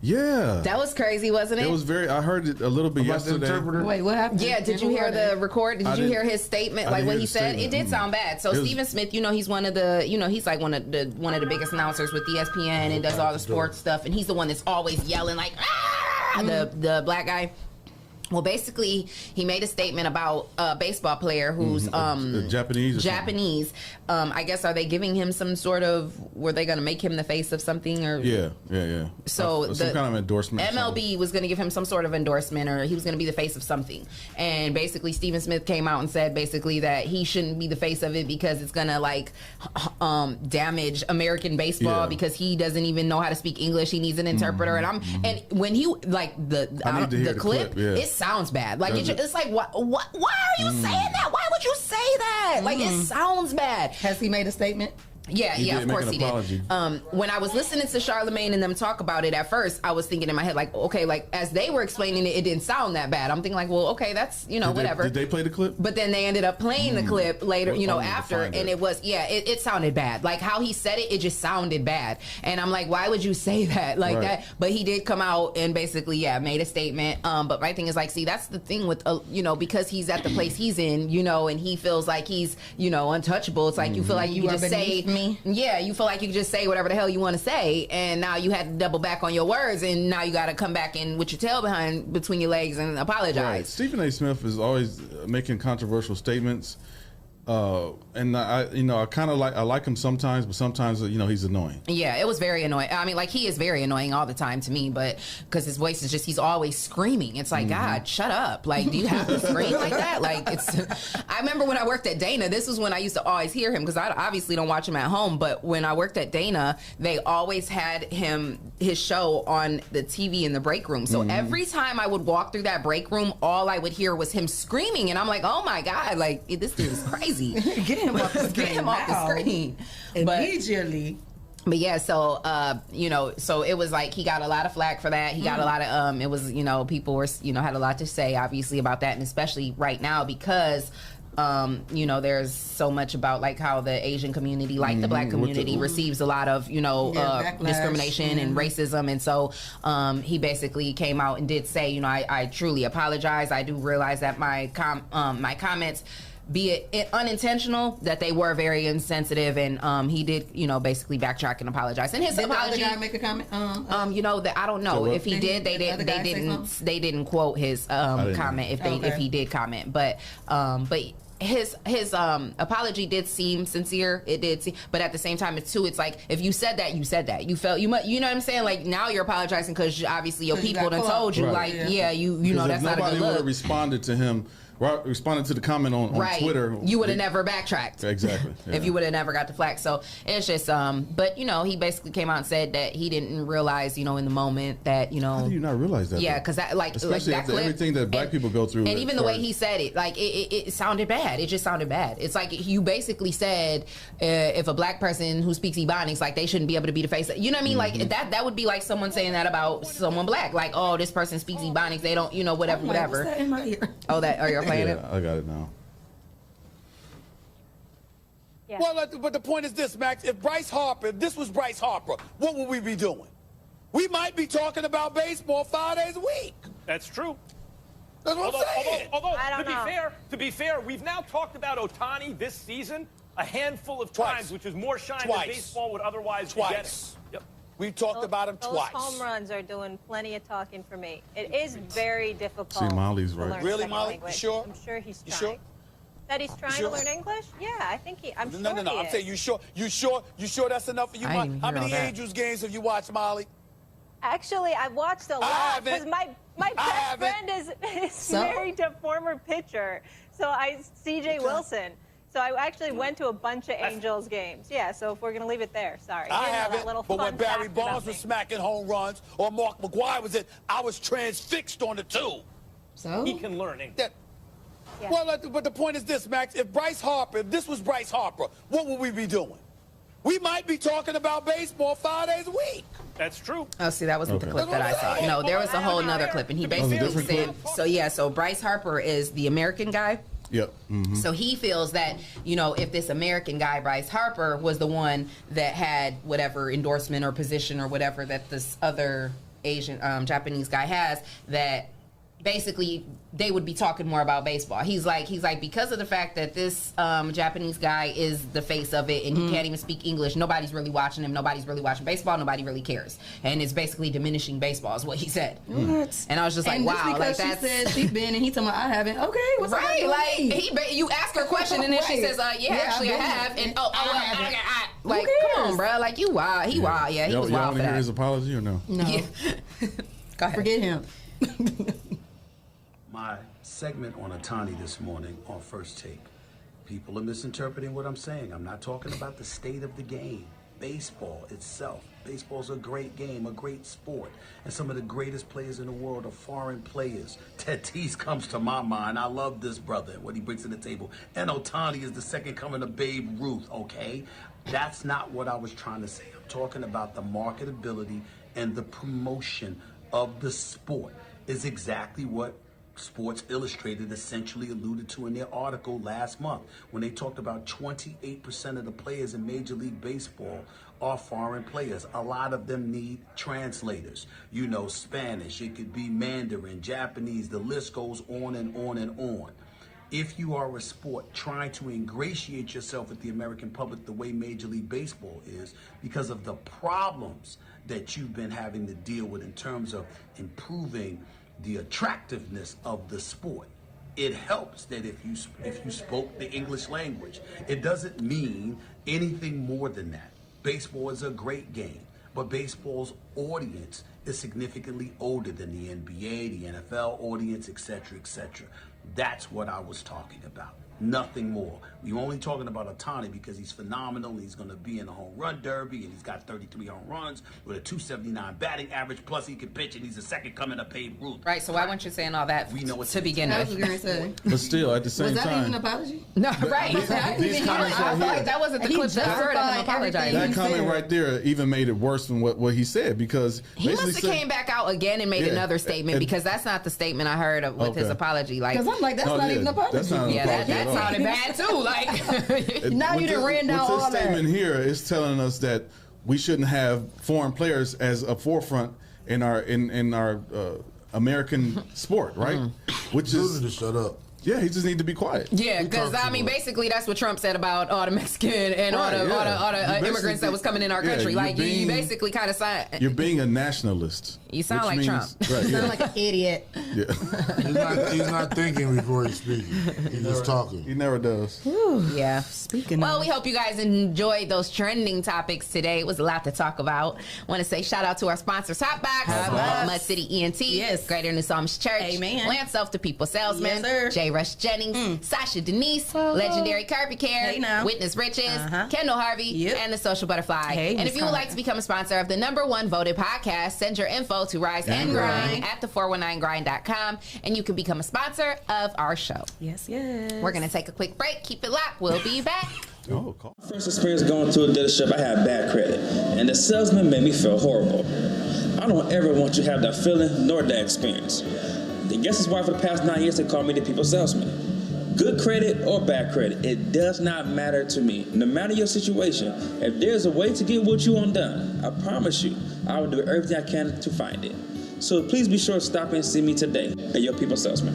Yeah, that was crazy, wasn't it? It was I heard it a little bit yesterday. Wait, what happened? Yeah, did you hear the record? Did you hear his statement? Like what he said? It did sound bad. So Stephen Smith, he's one of the, he's like one of the biggest announcers with ESPN and does all the sports stuff, and he's the one that's always yelling like, the black guy. Well, basically, he made a statement about a baseball player who's Japanese. I guess, are they giving him some sort of? Were they going to make him the face of something? Or yeah. So some kind of endorsement. MLB was going to give him some sort of endorsement, or he was going to be the face of something. And basically, Stephen Smith came out and said basically that he shouldn't be the face of it because it's going to damage American baseball because he doesn't even know how to speak English. He needs an interpreter. And when he the clip, it sounds bad. Like it's like why are you saying that? Why would you say that? Like it sounds bad. Has he made a statement? Yeah, of course he did. When I was listening to Charlamagne and them talk about it at first, I was thinking in my head like, okay, like as they were explaining it, it didn't sound that bad. I'm thinking like, well, okay, that's whatever. Did they play the clip? But then they ended up playing the clip later, after, and it was it sounded bad. Like how he said it, it just sounded bad. And I'm like, why would you say that like that? But he did come out and basically made a statement. But my thing is like, see, that's the thing with because he's at the place he's in, and he feels like he's untouchable. It's like you feel like you just say. Yeah, you feel like you can just say whatever the hell you want to say, and now you had to double back on your words, and now you got to come back in with your tail between your legs and apologize. Right. Stephen A. Smith is always making controversial statements, and I kind of like him sometimes, but sometimes he's annoying. Yeah, it was very annoying. I mean, like he is very annoying all the time to me, but because his voice is just he's always screaming. It's like God, shut up! Like, do you have to scream like that? Like I remember when I worked at Dana. This was when I used to always hear him because I obviously don't watch him at home. But when I worked at Dana, they always had his show on the TV in the break room. So every time I would walk through that break room, all I would hear was him screaming, and I'm like, oh my God, like this dude is crazy. Get him off the screen. Get him off the screen. Immediately. But yeah, so so it was like he got a lot of flack for that. He got a lot of it was people were had a lot to say obviously about that, and especially right now because there's so much about like how the Asian community, like the black community, receives a lot of discrimination and racism, and so he basically came out and did say, I truly apologize. I do realize that my comments, be it unintentional, that they were very insensitive, and he did, basically backtrack and apologize. And his apology. Did the other guy make a comment? that I don't know if he did. They didn't quote his comment if he did comment, but his apology did seem sincere. It did seem, but at the same time, it's like if you said that, you said that. You felt you know what I'm saying. Like now you're apologizing because obviously your people done told you that's not a good look. Nobody would have responded to him. Responded to the comment on Twitter, you would have never backtracked. Exactly. Yeah. If you would have never got the flack. So it's just but he basically came out and said that he didn't realize in the moment that How do you not realize that? Yeah, because that especially that after clip, everything that black people go through, and even the way he said it, like it sounded bad. It just sounded bad. It's like you basically said if a black person who speaks Ebonics, like they shouldn't be able to be the face. You know what I mean? Like that would be like someone saying that about someone black. Like, oh, this person speaks Ebonics. They don't, whatever. What's that in my ear? Oh, you're playing it. I got it now. Yeah. Well, but the point is this, Max. If this was Bryce Harper, what would we be doing? We might be talking about baseball 5 days a week. That's true. That's what I'm saying. Although I don't know. to be fair, we've now talked about Ohtani this season a handful of times, which is more shine than baseball would otherwise be getting. Yep. We talked about him twice. Those home runs are doing plenty of talking for me. It is very difficult. See, Molly's to right. learn Really, second Molly? language. You sure? I'm sure he's You trying. sure? That he's trying to learn English? Yeah, I think I'm sure No. he I'm is. saying, you sure that's enough for you, I Molly? didn't How hear many all that. Angels games have you watched, Molly? Actually, I've watched a lot because my best friend is married to a former pitcher. So CJ Wilson. So I actually went to a bunch of Angels games. Yeah, so if we're going to leave it there, sorry. I You know that haven't, little but when fun Barry fact Bonds about was me. smacking home runs or Mark McGwire was it, I was transfixed on the two. So? He can learn English. Yeah. Well, but the point is this, Max. If this was Bryce Harper, what would we be doing? We might be talking about baseball 5 days a week. That's true. Oh, see, that wasn't the clip that I saw. No, there was a whole nother clip, and he basically said, so Bryce Harper is the American guy. Yep. Mm-hmm. So he feels that, if this American guy, Bryce Harper, was the one that had whatever endorsement or position or whatever that this other Asian, Japanese guy has, that basically they would be talking more about baseball. He's like because of the fact that this Japanese guy is the face of it and he can't even speak English, nobody's really watching him, nobody's really watching baseball, nobody really cares, and it's basically diminishing baseball is what he said. What? And I was just like, wow, because like she said she's been and he told me I haven't. Okay, what's right? Like you ask her a question and then she says, actually I have, and like come on, bro, like you wild, he wild, yeah, he was y'all wild want for to hear that. his apology or no? No. Yeah. Go ahead. Forget him. My segment on Ohtani this morning on First Take. People are misinterpreting what I'm saying. I'm not talking about the state of the game. Baseball itself. Baseball's a great game, a great sport. And some of the greatest players in the world are foreign players. Tatis comes to my mind. I love this brother and what he brings to the table. And Ohtani is the second coming of Babe Ruth, okay? That's not what I was trying to say. I'm talking about the marketability and the promotion of the sport is exactly what Sports Illustrated essentially alluded to in their article last month when they talked about 28% of the players in Major League Baseball are foreign players. A lot of them need translators. Spanish, it could be Mandarin, Japanese, the list goes on and on and on. If you are a sport trying to ingratiate yourself with the American public the way Major League Baseball is, because of the problems that you've been having to deal with in terms of improving the attractiveness of the sport, it helps that if you spoke the English language. It doesn't mean anything more than that. Baseball is a great game, but baseball's audience is significantly older than the NBA, the NFL audience, etc., etc. That's what I was talking about. Nothing more. We're only talking about Ohtani because he's phenomenal. And he's going to be in the home run derby, and he's got 33 home runs with a 279 batting average. Plus, he can pitch, and he's the second coming of Babe Ruth. Right. So why weren't you saying all that to begin with? But still, at the same Was that time, even an apology? No, right. These comments right here, that wasn't the clip that I heard of him apologizing. that comment right there even made it worse than what he said, because He must have basically came back out again and made another statement, because that's not the statement I heard of with his apology. Like, Because I'm like, that's not even an apology. That's not an apology that at all. sounded bad too. Like, now you done ran down all This that. statement here is telling us that we shouldn't have foreign players as a forefront in our American sport, right? Which is to shut up. Yeah, he just need to be quiet. yeah, because I mean, basically, that's what Trump said about all the Mexican and all the immigrants that was coming in our country. Like, you basically kind of signed. You're being a nationalist. You sound like Trump. Right, You sound like an idiot. Yeah. He's not thinking before he's speaking. He's just talking. He never does. Yeah. Speaking Well, of. we hope you guys enjoyed those trending topics today. It was a lot to talk about. Want to say shout out to our sponsors, Hotbox, Mud City ENT, Yes. Greater New Psalms Church, Amen. Land Self to People Salesman, Yes, sir. J. Rush Jennings, Sasha Denise, Legendary Carpet Care, Hey, now. Witness Riches, Kendall Harvey, and The Social Butterfly. Hey, and Miss if you would like to become a sponsor of the #1 voted podcast, send your info to Rise and Grind at the419grind.com, and you can become a sponsor of our show. Yes, yes. We're going to take a quick break. Keep it locked. We'll be back. Oh, cool. First experience going to a dealership, I had bad credit, and the salesman made me feel horrible. I don't ever want you to have that feeling nor that experience. I guess that's why for the past 9 years they call me the people salesman. Good credit or bad credit, it does not matter to me. No matter your situation, if there's a way to get what you want done, I promise you, I will do everything I can to find it. So please be sure to stop and see me today at Your People Salesman.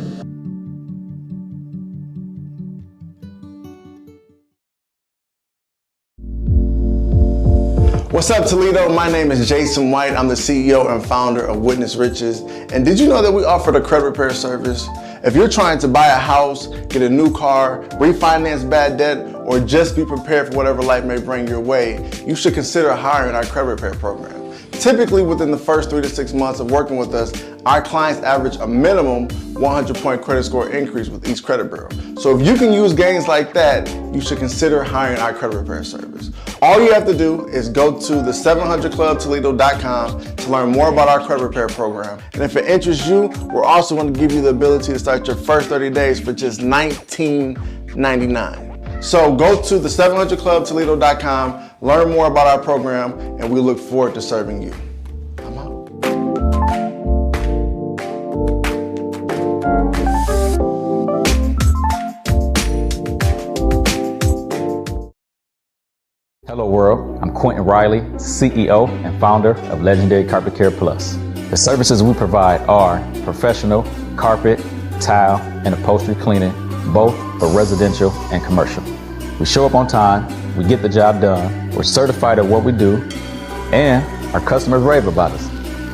What's up, Toledo? My name is Jason White. I'm the CEO and founder of Witness Riches. And did you know that we offer the credit repair service? If you're trying to buy a house, get a new car, refinance bad debt, or just be prepared for whatever life may bring your way, you should consider hiring our credit repair program. Typically, within the first 3 to 6 months of working with us, our clients average a minimum 100-point credit score increase with each credit bureau. So if you can use gains like that, you should consider hiring our credit repair service. All you have to do is go to the 700clubtoledo.com to learn more about our credit repair program. And if it interests you, we're also going to give you the ability to start your first 30 days for just $19.99. So go to the 700clubtoledo.com, learn more about our program, and we look forward to serving you. I'm out. Hello world, I'm Quentin Riley, CEO and founder of Legendary Carpet Care Plus. The services we provide are professional carpet, tile, and upholstery cleaning, both for residential and commercial. We show up on time, we get the job done, we're certified at what we do, and our customers rave about us.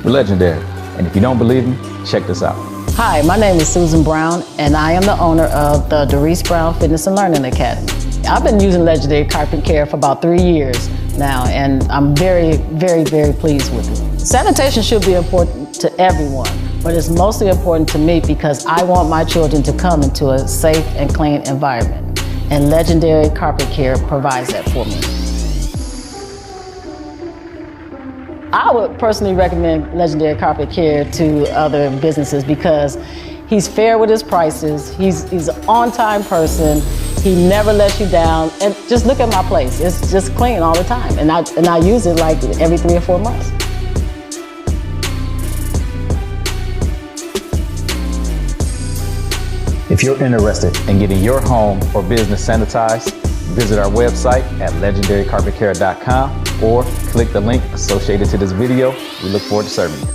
We're legendary, and if you don't believe me, check this out. Hi, my name is Susan Brown, and I am the owner of the Doris Brown Fitness and Learning Academy. I've been using Legendary Carpet Care for about 3 years now, and I'm very, very, very pleased with it. Sanitation should be important to everyone, but it's mostly important to me because I want my children to come into a safe and clean environment. And Legendary Carpet Care provides that for me. I would personally recommend Legendary Carpet Care to other businesses because he's fair with his prices, he's an on-time person, he never lets you down, and just look at my place. It's just clean all the time, and I use it like every 3 or 4 months. If you're interested in getting your home or business sanitized, visit our website at legendarycarpetcare.com or click the link associated to this video. We look forward to serving you.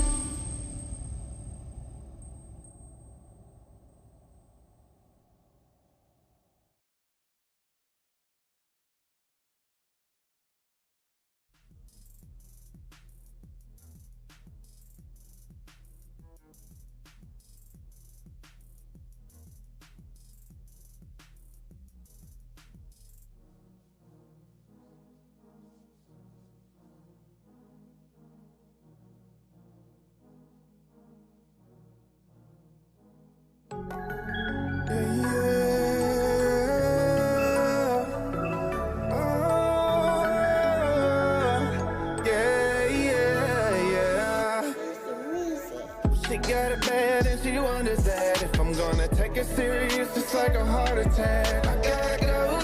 She got it bad and she wonders that if I'm gonna take it serious, it's like a heart attack. I gotta go,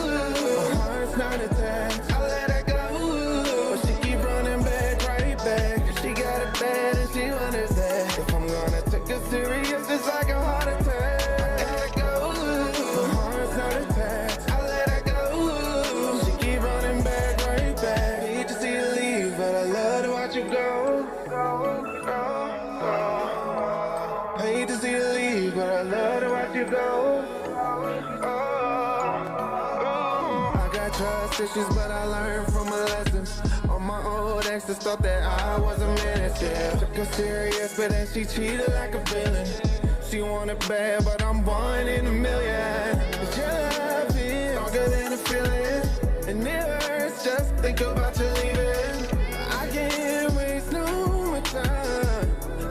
my heart's not attacked. I let her go, but she keep running back, right back. She got it bad and she wonders that if I'm gonna take it serious, it's like a heart attack. I gotta go, my heart's not attacked. I let her go, she keep running back, right back. Hate to see you leave, but I love to watch you go. I hate to see you leave, but I love to watch you go. I got trust issues, but I learned from my lessons. All my old exes thought that I was a menace, yeah. Took her serious, but then she cheated like a villain. She wanted bad, but I'm 1 in a million. But your love is stronger than a feeling, and it hurts just think about you leaving. I can't waste no more time.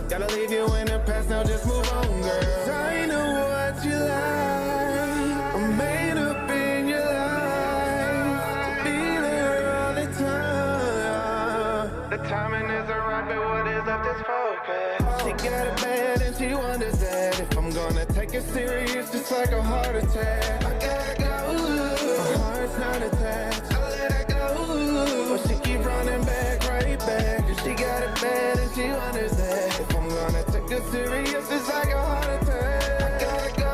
Gotta leave you in the past, now just move on, girl. I know what you like. I'm made up in your life to be there all the time. The timing isn't right, but what is left is focus. She got it bad and she wonders that if I'm gonna take it serious, it's like a heart attack. I gotta go, my heart's not attached. I let her go, but she keep running back, right back. She got it bad and she wonders that if I'm gonna take it serious, it's like a heart attack. I gotta go,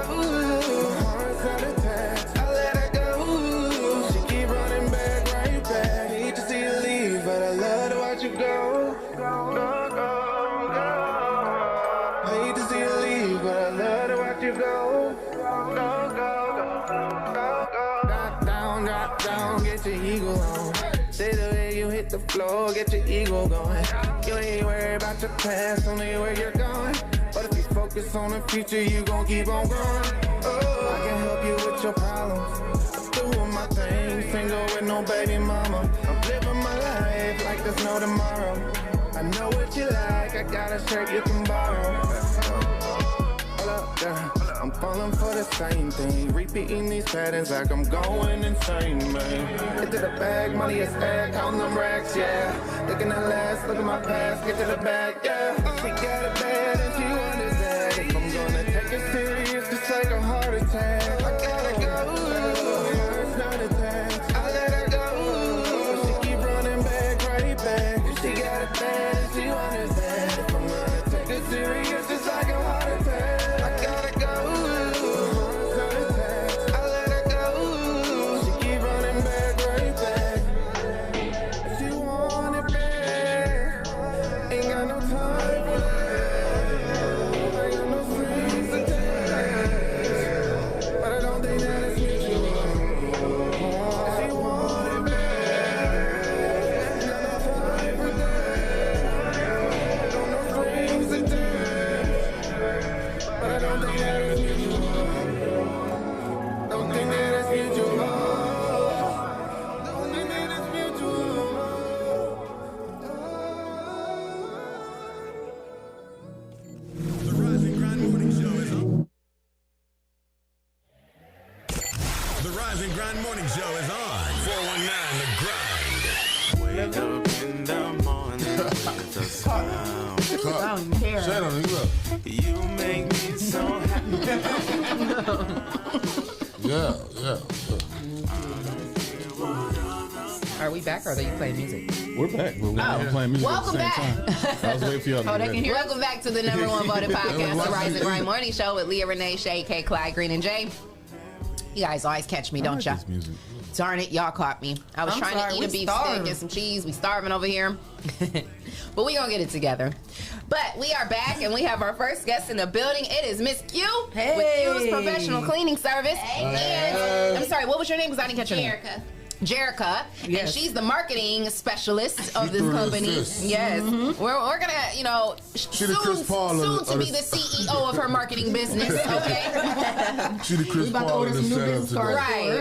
my heart's not attached. I let her go, she keep running back, right back. Hate to see you leave, but I love to watch you go. hate to see you leave, but I love to watch you go. Go, go, go, go, go. Drop down, get your ego on. Say the way you hit the floor, get your ego going. You ain't worried about your past, only where you're going. But if you focus on the future, you gon' keep on going. Oh, I can help you with your problems. I'm doing my thing, single with no baby mama. I'm living my life like there's no tomorrow. I know what you like, I got a shirt you can borrow. Hold up, girl. I'm falling for the same thing, repeating these patterns like I'm going insane, man. Get to the bag, money is air, count them racks, yeah. Looking at last, look at my past, get to the bag, yeah. She got it bad and she wonders that if I'm gonna take it serious, it's like a heart attack. I gotta go, it's not attached. I let her go, she keep running back, right back. She got it bad and she wonders that if I'm gonna take it serious, it's like a heart attack. I gotta go. You make me so happy. Yeah. Are we back or are you playing music? We're back. We're playing music Welcome at the same time. I was waiting for y'all to get ready. Welcome back to the #1 voted podcast, The Rise and Grind Morning Show with Leah, Renee, Shae, K, Clyde, Green, and Jay. You guys always catch me, don't y'all? Darn it, y'all caught me. I was trying to eat a beef steak and some cheese. We starving over here. But we gonna get it together. But we are back and we have our first guest in the building. It is Miss Q with Q's Professional Cleaning Service. And I'm sorry, what was your name? Because I didn't catch your name. Jerica, and she's the marketing specialist of this company. Yes, we're gonna, soon to be the CEO of her marketing business. Okay, she the Chris Paul of the setup today.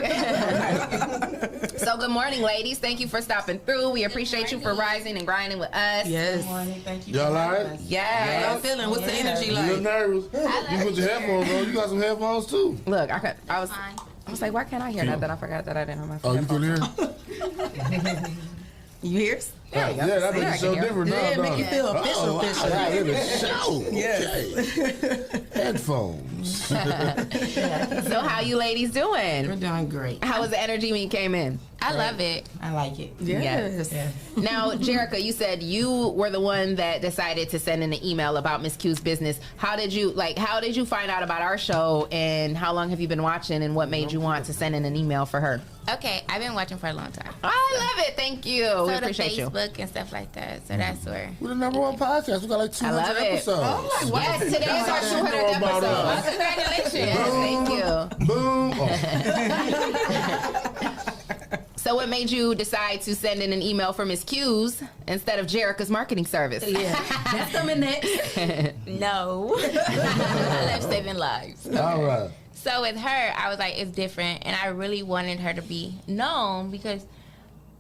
Right. So good morning, ladies. Thank you for stopping through. We appreciate you for rising and grinding with us. Yes. Good morning. Thank you. Y'all all right? Yes. How y'all feeling? What's the energy like? You're nervous. You put your headphones on. You got some headphones too. Look, I was like, why can't I hear nothing? I forgot that I didn't have my phone. Oh, you can hear? You hear? Yeah, that makes it so different now. Yeah, make you feel official. I hear the show. Yes. Headphones. So how you ladies doing? We're doing great. How was the energy when you came in? I love it. I like it. Yes. Now, Jerica, you said you were the one that decided to send in an email about Miss Q's business. How did you find out about our show, and how long have you been watching, and what made you want to send in an email for her? Okay, I've been watching for a long time. I love it. Thank you. So we appreciate you. Facebook and stuff like that. So that's where. We're the number 1 podcast. We got like 200 episodes. Oh, yes, today's our 200th episode. Congratulations. Thank you. So what made you decide to send in an email for Miss Q's instead of Jerica's marketing service? Yeah, that's coming next. No. I love saving lives. Okay. All right. So with her, I was like, it's different. And I really wanted her to be known because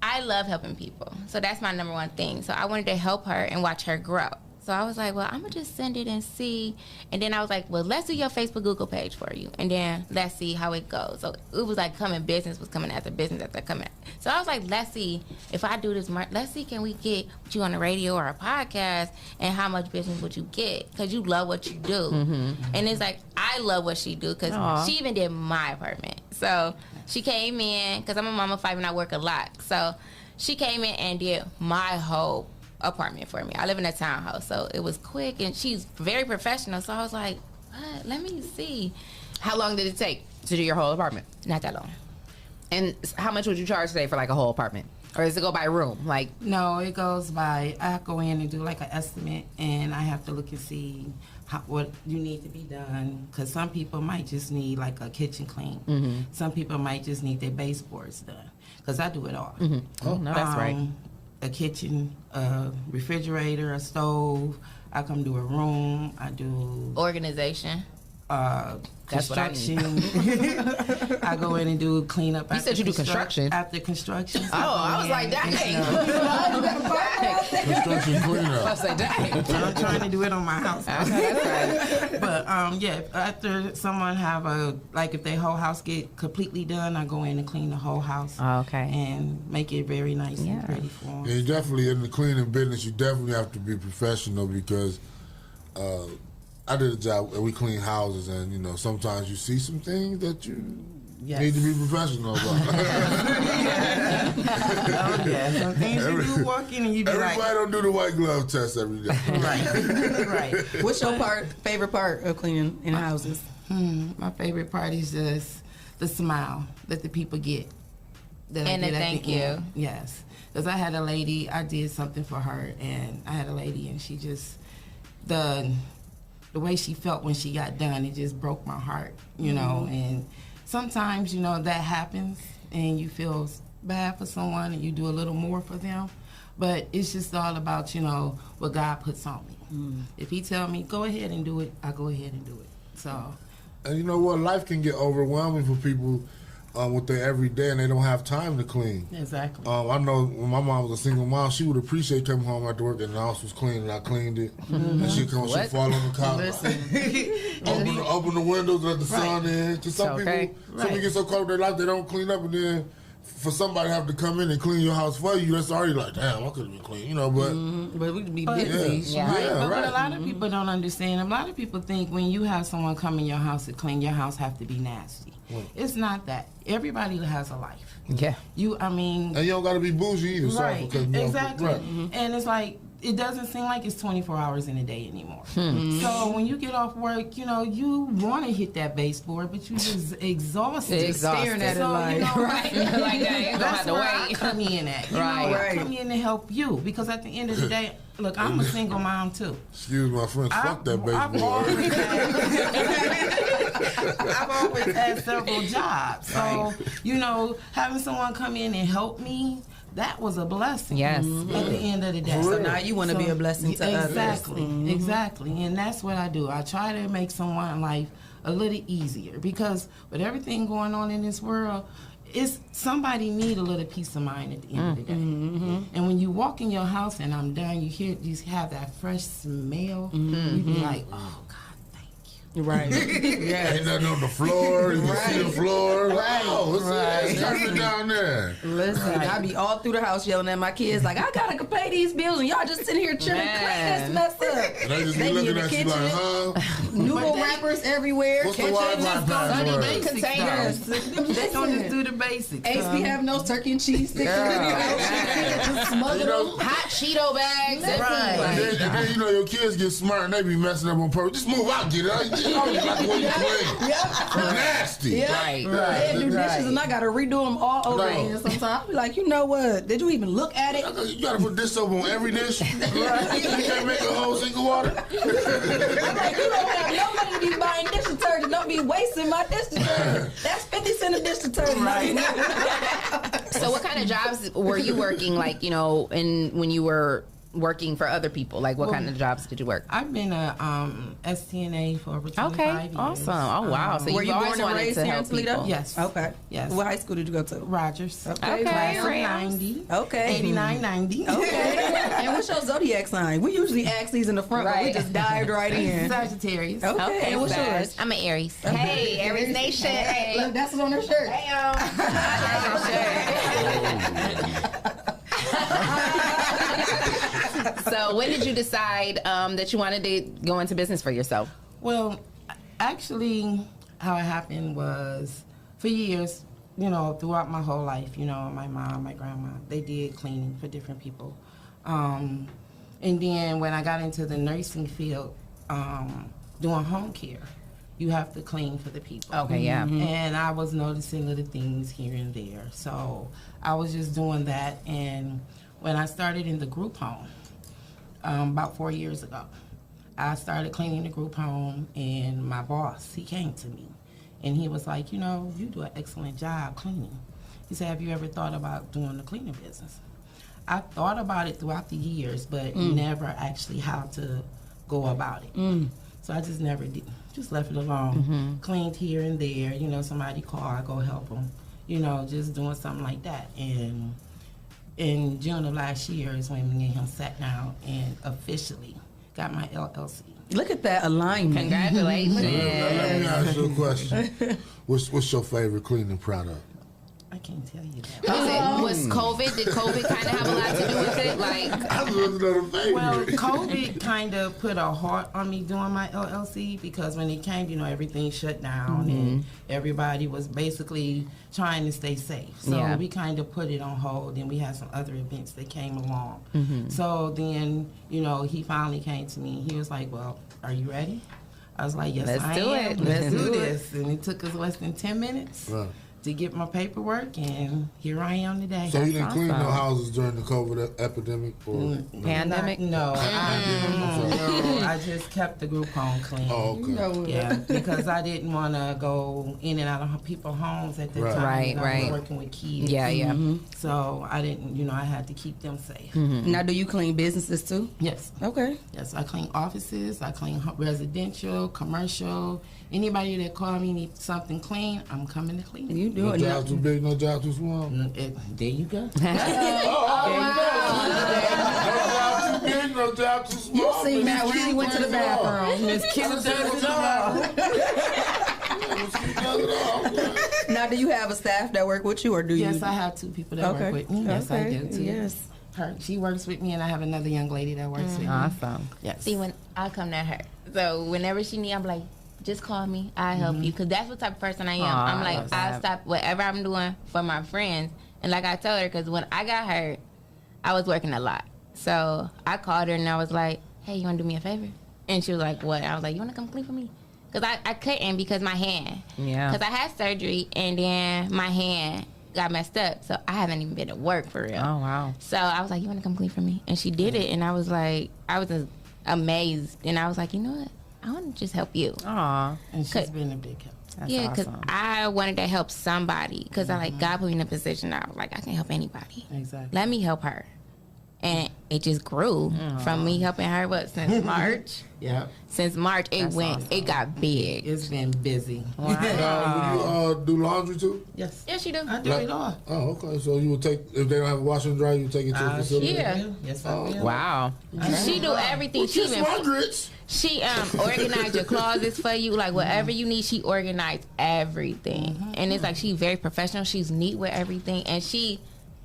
I love helping people. So that's my number 1 thing. So I wanted to help her and watch her grow. So I was like, well, I'm going to just send it and see. And then I was like, well, let's do your Facebook Google page for you. And then let's see how it goes. So it was like business was coming after business after coming. So I was like, let's see if I do this. Let's see, can we get you on the radio or a podcast, and how much business would you get? Because you love what you do. Mm-hmm. And it's like, I love what she do because she even did my apartment. So she came in, because I'm a mama of 5 and I work a lot. So she came in and did my whole apartment for me. I live in a townhouse, so it was quick, and she's very professional. So I was like, what? Let me see. How long did it take to do your whole apartment? Not that long. And how much would you charge today for like a whole apartment? Or does it go by room? Like, no, it goes by. I go in and do like an estimate, and I have to look and see what you need to be done. Because some people might just need like a kitchen clean. Mm-hmm. Some people might just need their baseboards done. Because I do it all. Mm-hmm. Oh, no, that's right. A kitchen, a refrigerator, a stove. I come do a room. I do organization. Construction. I go in and do cleanup. You said you do construction? After construction. Oh, I was like, dang. Construction cleanup. I was like, dang. I'm trying to do it on my house. Okay, that's right. But yeah, after someone have if their whole house get completely done, I go in and clean the whole house. Oh, okay. And make it very nice and pretty for them. Yeah, you definitely, in the cleaning business, you definitely have to be professional because I did a job and we clean houses, and you know sometimes you see some things that you need to be professional about. Some things you do walk in and you be everybody don't do the white glove test every day. Right. What's your favorite part of cleaning in houses? My favorite part is just the smile that the people get. And the thank you. End. Yes. Because I had a lady, I did something for her, and I had a lady, and she just, the way she felt when she got done, it just broke my heart, you know. And sometimes, you know, that happens, and you feel bad for someone, and you do a little more for them. But it's just all about, you know, what God puts on me. If He tell me, go ahead and do it, I go ahead and do it. So. And you know what? Life can get overwhelming for people with their everyday, and they don't have time to clean. Exactly. I know when my mom was a single mom, she would appreciate coming home after work and the house was clean and I cleaned it. And she'd come, she'd fall on the couch. Open the windows, let the sun in. Because some people get so caught up in their life, they don't clean up, and then for somebody to have to come in and clean your house for you, that's already like, damn, I could have been clean, you know, but we could be busy. But a lot of people don't understand. A lot of people think when you have someone come in your house to clean your house have to be nasty. It's not that. Everybody has a life. Yeah. And you don't got to be bougie either. Right. Exactly. Right. And it's like, it doesn't seem like it's 24 hours in a day anymore. So when you get off work, you know, you want to hit that baseboard, but you just exhausted. Staring at it like, you know, right. Like that, you that's don't where have to I wait. come in at. You Right. know, I come in to help you, because at the end of the day, look, I'm a single mom too. Excuse my French, fuck that baseboard. I've always had several jobs. So, you know, having someone come in and help me, that was a blessing. Yes. At the end of the day. So now you want to be a blessing to others. Exactly. And that's what I do. I try to make someone's life a little easier, because with everything going on in this world, somebody need a little peace of mind at the end of the day. And when you walk in your house and I'm done, you have that fresh smell, you be like, oh God. Right. Ain't nothing on the floor. You can see the floor. Right. Oh, it's carpet down there. Listen, I be all through the house yelling at my kids like, I gotta pay these bills, and y'all just sitting here chilling, clean this mess up. And they just be looking at you like, huh? Noodle wrappers everywhere. What's the Wi-Fi password? Containers. They don't just do the basics. Ace be having those turkey and cheese sticks. Hot Cheeto bags. Right. And then, you know, your kids get smart and they be messing up on purpose. Just move out, get it. You like the way you clean. Nasty. Yeah. Right. They do dishes and I gotta redo them all over again sometimes. I be like, you know what? Did you even look at it? You gotta put dish soap on every dish. You can't make a whole single water. I'm like, you don't have no money to be buying dish detergent. Don't be wasting my dish detergent. That's 50 cents a dish detergent. Right. So what kind of jobs were you working, like, you know, when you were working for other people? Like, what kind of jobs did you work? I've been a STNA for over 25 years. Awesome. Oh, wow. So were you always born and wanted raised to here in help Toledo? people. Yes. Okay. Yes. What high school did you go to? Rogers. Okay. Class of Rams. 90. Okay. 89, 90. Okay. And what's your zodiac sign? We usually ask these in the front, but we just dived right in. Sagittarius. Okay. And what's yours? I'm an Aries. Hey, Aries Nation. Hey, look, that's what's on her shirt. So when did you decide that you wanted to go into business for yourself? Well, actually, how it happened was, for years, you know, throughout my whole life, you know, my mom, my grandma, they did cleaning for different people. And then when I got into the nursing field, doing home care, you have to clean for the people. Okay, yeah. And I was noticing little things here and there. So I was just doing that. And when I started in the group home, about 4 years ago, I started cleaning the group home, and my boss, he came to me. And he was like, you know, you do an excellent job cleaning. He said, have you ever thought about doing the cleaning business? I thought about it throughout the years, but never actually how to go about it. So I just never did, just left it alone. Cleaned here and there, you know, somebody call, I go help them, you know, just doing something like that. And in June of last year is when me and him sat down and officially got my LLC. Look at that alignment. Congratulations. Let me ask you a question. What's your favorite cleaning product? I can't tell you that. Was COVID? Did COVID kind of have a lot to do with it? Like, well, COVID kind of put a halt on me doing my LLC because when it came, you know, everything shut down and everybody was basically trying to stay safe. So we kind of put it on hold, and we had some other events that came along. So then, you know, he finally came to me. He was like, "Well, are you ready?" I was like, "Yes, I am. Let's do this." And it took us less than 10 minutes. Right. To get my paperwork, and here I am today. So you didn't clean no houses during the COVID epidemic or pandemic? No, I just kept the group home clean. Oh, okay. Yeah, because I didn't want to go in and out of people's homes at the time. You know, I was working with kids. Yeah. So I didn't, you know, I had to keep them safe. Now, do you clean businesses too? Yes. Okay. Yes, I clean offices. I clean residential, commercial. Anybody that call me needs something clean, I'm coming to clean. You do no it. job too big, no job too small. There you go. No job too big, no job too small. You see Matt when she went to the bathroom. Miss Kim does it all. Now, do you have a staff that work with you, or do you? Yes, I have 2 people that work with me. Yes, I do too. Yes. She works with me, and I have another young lady that works with me. Awesome. Yes. See, when I come to her, so whenever she need, I'm like, just call me. I'll help you. Because that's what type of person I am. I'm like, I'll stop whatever I'm doing for my friends. And like I told her, because when I got hurt, I was working a lot. So I called her and I was like, hey, you want to do me a favor? And she was like, what? I was like, you want to come clean for me? Because I couldn't because my hand. Yeah. Because I had surgery and then my hand got messed up. So I haven't even been to work for real. Oh, wow. So I was like, you want to come clean for me? And she did it. And I was like, I was amazed. And I was like, you know what? I want to just help you. Aw. And she's been a big help. That's because awesome. I wanted to help somebody. Because I like God put me in a position I was like, I can help anybody. Exactly. Let me help her. And it just grew from me helping her, since March? Yeah. Since March, it got big. It's been busy. Wow. Do you do laundry too? Yes. Yes, you do. I do it all. Oh, okay. So you would take, if they don't have a washer and dryer, you take it to the facility? Yeah. Yes, I will. Wow. She do everything. She even she organize your closets for you, like whatever you need. She organized everything, and it's like she's very professional. She's neat with everything, and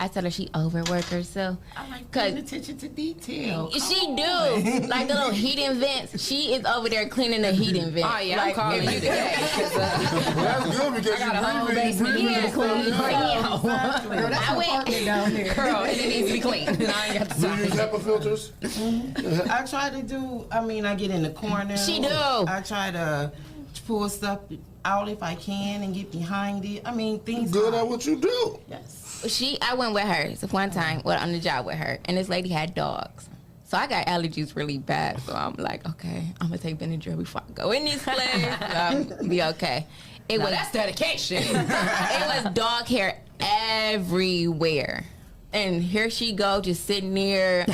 I tell her she overwork herself. I like paying attention to detail. She do. Like the little heating vents. She is over there cleaning the heating vents. Oh, yeah, like, I'm calling you today. That's good because I got a whole basement. Yeah, clean. Girl, that's I went apartment down here. Girl, and it needs to be clean. And I ain't got the Do you time. use HEPA filters? I try to do, I get in the corner. She do. I try to pull stuff out if I can and get behind it. Things. Good at what you do. Yes. I went with her one time, on the job with her, and this lady had dogs. So I got allergies really bad. So I'm like, okay, I'm gonna take Benadryl before I go in this place. I'll be okay. That's dedication. It was dog hair everywhere. And here she go, just sitting there,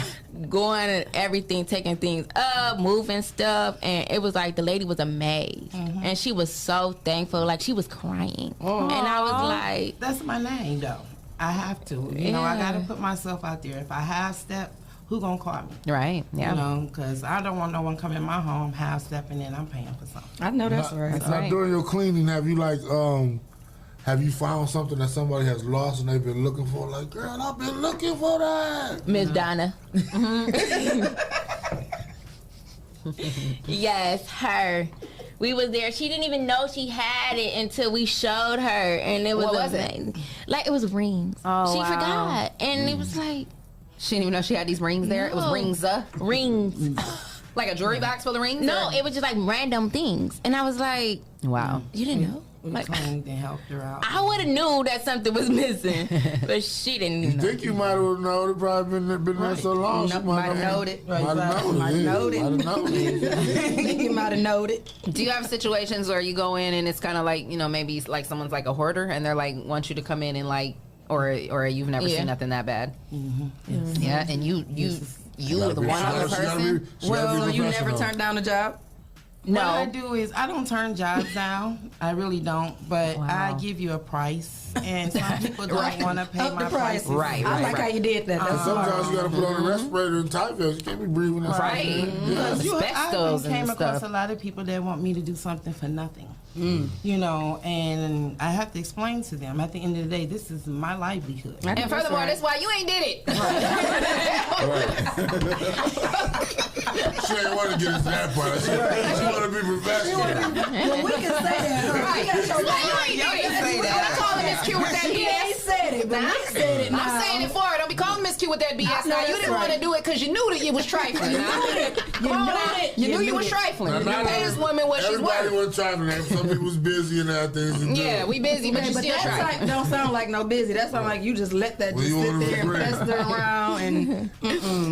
going and everything, taking things up, moving stuff. And it was like the lady was amazed. And she was so thankful. Like, she was crying. And I was like... That's my name, though. I have to. You know, I got to put myself out there. If I half-step, who going to call me? Right, yeah. You know, because I don't want no one coming in my home half-stepping and I'm paying for something. I know that's right. Now, during your cleaning, have you found something that somebody has lost and they've been looking for? Like, girl, I've been looking for that. Miss Donna. Yes, her. We was there. She didn't even know she had it until we showed her, and it was What was amazing. Like, it was rings. Oh, she wow. forgot, and it was like She didn't even know she had these rings there. It was rings. Rings. Like a jewelry box full of rings? No, it was just like random things. And I was like, wow. You didn't know? Like, cleaned and helped her out. I would have knew that something was missing, but she didn't know. You think you might have known? It probably been there so long. Nope, might have knowed it. Might have known it. I think you might have knowed it. Do you have situations where you go in and it's kind of like, you know, maybe like someone's like a hoarder and they're like, want you to come in and like, or you've never seen nothing that bad? Mm-hmm. Yeah, and you are the one other person? Well, you never turned down a job? No. What I do is I don't turn jobs down. I really don't. But I give you a price, and some people don't want to pay my price. Right. I like how you did that. That's sometimes you got to put on a respirator and tight vest. You can't be breathing inside. Right. Because Asbestos I came and across stuff. a lot of people that want me to do something for nothing. You know, and I have to explain to them at the end of the day, this is my livelihood. And furthermore, that's why you ain't did it. She ain't want to get into that part. She want to be professional. Well, we can say that. Right. You ain't say that. Don't call her Miss Q with that BS. She ain't said it, but I said it now. I'm saying it for her. Don't be calling Miss Q with that BS. Now, you didn't want to do it because you knew that you was trifling. You knew you was trifling. You pay this woman what she's worth. Everybody was trifling. Some people was busy and had things to do. Yeah, we busy, but you still trifling. Don't sound like no busy. That sound like you just let that just sit there and fester around and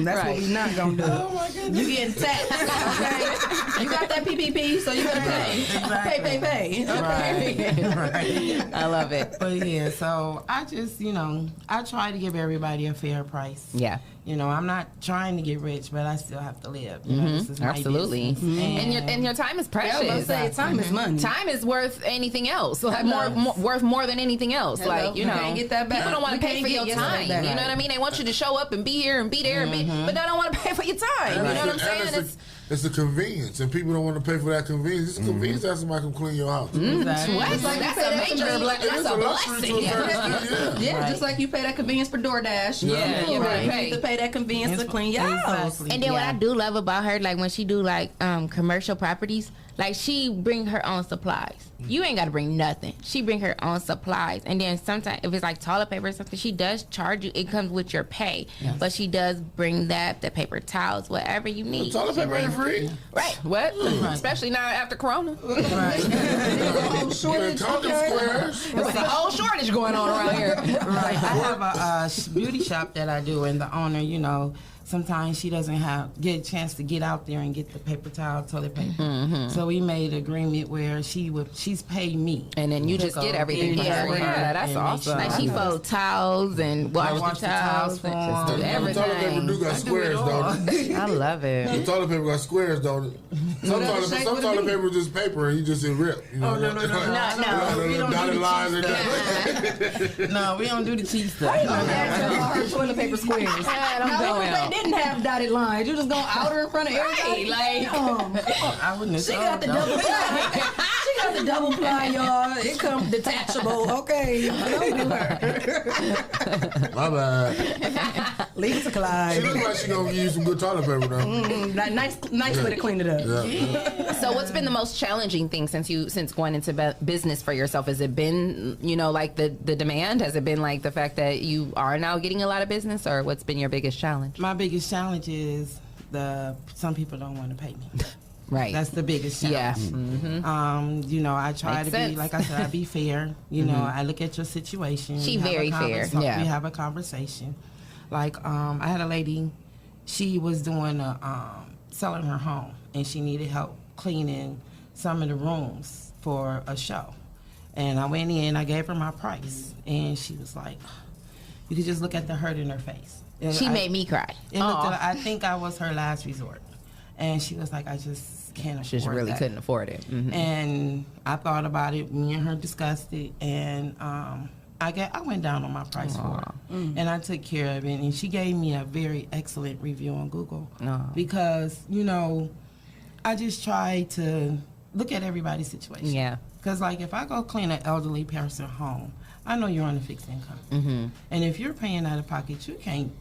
that's what we not gonna do. Oh my goodness. You getting taxed, okay? You got that PPP, so you gotta pay. Exactly. Pay. Okay. Right. I love it. But yeah, so I just, you know, I try to give everybody a fair price. Yeah. You know, I'm not trying to get rich, but I still have to live. You know, this is my Absolutely. business. And your time is precious. Yeah, I was gonna say, time is money. Time is worth anything else. Like worth more than anything else. Hello. Like, you know, can't get that back. people don't want to pay for your time. Back. You know what I mean? They want you to show up and be here and be there, and be, but they don't want to pay for your time. You know what I'm saying? It's a convenience, and people don't want to pay for that convenience. It's a convenience to have somebody come clean your house. Exactly. That's a major blessing. That's a blessing. Yeah, just like you pay that convenience for DoorDash. Yeah, you need to pay that convenience to clean your house. And then what I do love about her, like when she do like commercial properties, like she bring her own supplies. You ain't got to bring nothing. She bring her own supplies. And then sometimes if it's like toilet paper or something, she does charge you. It comes with your pay. Yes. But she does bring the paper towels, whatever you need. Toilet paper ain't free. Right. What? Especially now after Corona. Right. Shortage. There's a whole shortage going on around here. Right. I have a beauty shop that I do, and the owner, you know, sometimes she doesn't get a chance to get out there and get the paper towel, toilet paper. So we made an agreement where she's paid me, and then you just get everything. Yeah, that's awesome. Like she fold towels and wash the towels for them. Everything. The toilet paper do got squares, don't it? I love it. The toilet paper got squares, don't it? Some toilet paper is just paper and you just rip. You know, no. No, we don't do the cheap stuff. Her toilet paper squares. They didn't have dotted lines. You just gonna out her in front of everybody. Like, I wouldn't. She got the double ply. She got the double ply, y'all. It comes detachable. Okay, don't do her. My bad. Leave it to Clyde. She looks like she gonna give you some good toilet paper though. Nice way to clean it up. Yeah. So what's been the most challenging thing since going into business for yourself? Has it been, you know, like the demand? Has it been like the fact that you are now getting a lot of business, or what's been your biggest challenge? My biggest challenge is some people don't want to pay me. Right. That's the biggest challenge. Yeah. Mm-hmm. You know, I try Makes to sense. be, like I said, I be fair. You know, I look at your situation. She very fair. Yeah. We have a conversation. Like, I had a lady, she was doing selling her home, and she needed help cleaning some of the rooms for a show. And I went in, I gave her my price, and she was like, you could just look at the hurt in her face. She made me cry. I think I was her last resort. And she was like, I just can't afford She just really that. couldn't afford it. Mm-hmm. And I thought about it. Me and her discussed it. And I went down on my price for her. And I took care of it. And she gave me a very excellent review on Google. Because, you know, I just try to look at everybody's situation. Yeah. Because, like, if I go clean an elderly person home, I know you're on a fixed income. And if you're paying out of pocket, you can't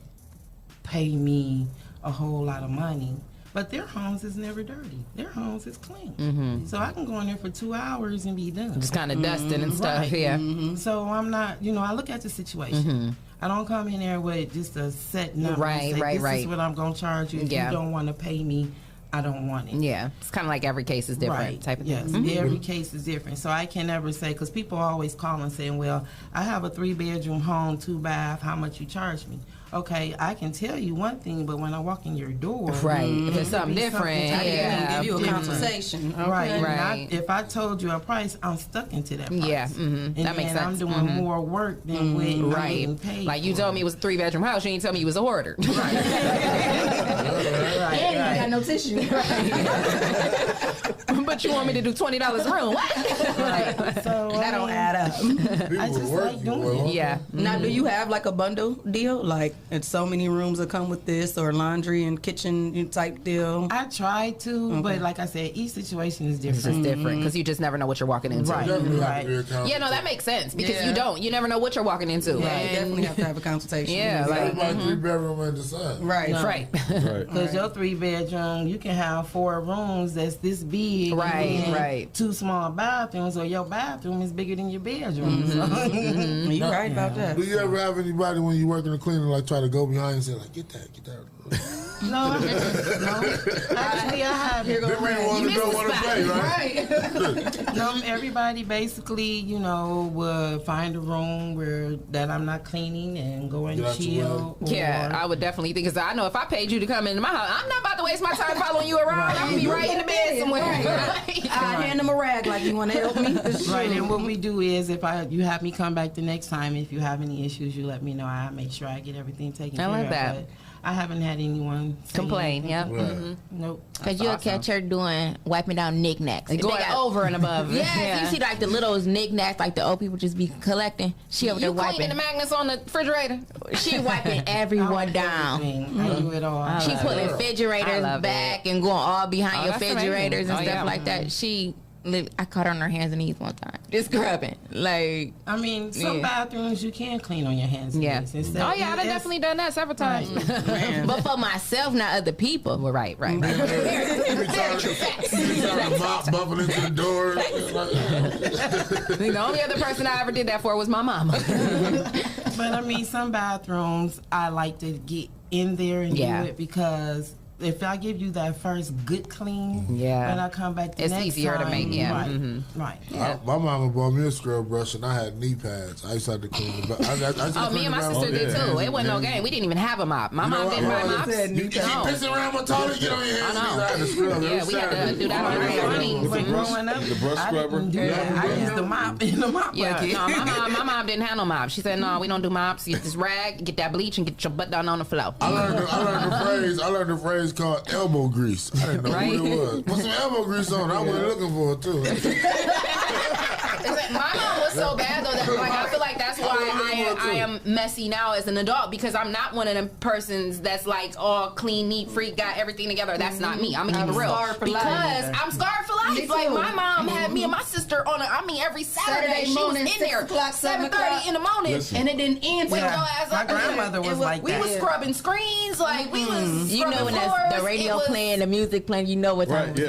pay me a whole lot of money. But their homes is never dirty. Their homes is clean. So I can go in there for 2 hours and be done. Just kind of dusting and stuff, Right. yeah. So I'm not, you know, I look at the situation. I don't come in there with just a set number. Right, and say, right, this right. is what I'm going to charge you. If Yeah. you don't want to pay me, I don't want it. Yeah, it's kind of like every case is different Right. type of Yes, thing. every case is different. So I can never say, because people always call and saying, well, I have a 3-bedroom home, 2-bath, how much you charge me? Okay, I can tell you one thing, but when I walk in your door, Right. If it's something different, I yeah. give you a different. consultation. Right. And Right. if I told you a price, I'm stuck into that price. Yeah, And that makes then I'm sense. doing more work than what I'm Right. getting paid. Like you told me it was a 3-bedroom house. You didn't tell me you was a hoarder. Right. And you got no tissue. But you want me to do $20 a room? What? So that don't add up. I just like doing it. Yeah. Now, do you have like a bundle deal? Like, it's so many rooms that come with this, or laundry and kitchen type deal? I try to, but like I said, each situation is different. It's just different because you just never know what you're walking into. Right. Yeah, no, that makes sense because you never know what you're walking into. Yeah, And- you definitely have to have a consultation. Yeah, like 3-bedroom and decide. Right. Right. Because your 3-bedroom, you can have 4 rooms that's this big. Right, and right. 2 small bathrooms, or your bathroom is bigger than your bedroom. So. You're right about that. Do you ever have anybody when you work in the cleaning like try to go behind and say like, get that? No. Actually, I have. They really want to don't want to pay, right? No, everybody basically, would find a room that I'm not cleaning and go and chill. Yeah, I would definitely think, because I know if I paid you to come into my house, I'm not about to waste my time following you around. I'm going to be right in the bed somewhere. I hand them a rag like, you want to help me? Right, and what we do is if you have me come back the next time, if you have any issues, you let me know. I make sure I get everything taken care of. I like that. But I haven't had anyone Complain, anything. yep. Mhm. Nope. Because you'll catch her wiping down knickknacks. And going over and above. Yeah, you see like the little knickknacks like the old people just be collecting. She over there You wiping. cleaning the magnets on the refrigerator? She wiping everyone down. I do it all. She putting refrigerators back and going all behind your that's refrigerators amazing. and stuff like that. I caught her on her hands and knees one time. Just scrubbing. Like, I mean, some bathrooms you can clean on your hands and Yeah. knees. Instead, Oh, yeah, I've definitely done that several times. but for myself, not other people. Well, right. You be trying to mop bumping into the door. The only other person I ever did that for was my mama. But I mean, some bathrooms I like to get in there and do it because if I give you that first good clean, when I come back the It's next easier time, to make, yeah. Right, Mhm. right. My mama bought me a scrub brush and I had knee pads. I used to have to clean the back. Oh, me and my sister did too. It wasn't no game. We didn't even have a mop. My mom didn't buy mops. You keep pissing around my toilet, get on your hands. I know. Yeah, we had to do that on our hands. But growing up, The brush scrubber. I used the mop in the mop Yeah, bucket. no, my mom didn't have no mops. She said, no, we don't do mops. You get this rag, get that bleach, and get your butt down on the floor. I learned the phrase called elbow grease. I didn't know what it was. Put some elbow grease on. I wasn't looking for it too. My mom was so bad though that like I feel like that's why I am messy now as an adult, because I'm not one of them persons that's like all clean, neat, freak, got everything together. That's not me. I'm gonna keep it real because I'm scarred for life. Like my mom had me and my sister on every Saturday she was in there 7:30 in the morning, and it didn't end till your ass My up. grandmother was like we that. was scrubbing screens, like we was you know scrubbing when floors. the radio It was- playing, the music playing, you know what time. Right, yeah.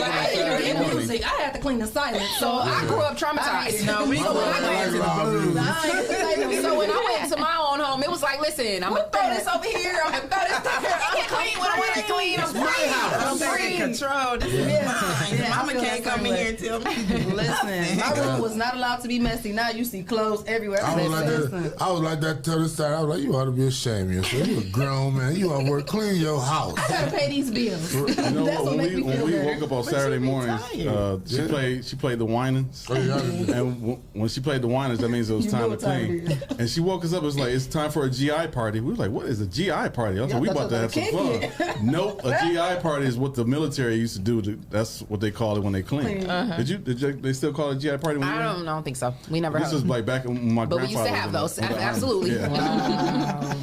I had to clean the silence. So I grew up traumatized. No, we So when I went to the So when I went to my own home, it was like, listen, I'm gonna throw this over here. I'm gonna throw this there. I'm gonna clean what I want to clean. I'm free. I'm taking control. This is mine. Mama can't come in here and tell me. Listen, my room was not allowed to be messy. Now you see clothes everywhere. I was like that till this time. I was like, you ought to be ashamed of yourself. You a grown man. You ought to work, clean your house. I gotta pay these bills. You know That's what? what make me When feel we good. woke up on Saturday mornings, she played the Winans, and when she played the Winans, that means it was You time know to what time clean. it is. And she woke us up. It was like, it's time for a GI party. We were like, what is a GI party? I was like, we about to have some fun. Nope, a GI party is what the military used to do. That's what they call it when they clean. Uh-huh. Did they still call it a GI party? When you were I don't think so. We never. This was like back when my But we grandfather. used to have was those. in the Army. Absolutely. Yeah. Wow.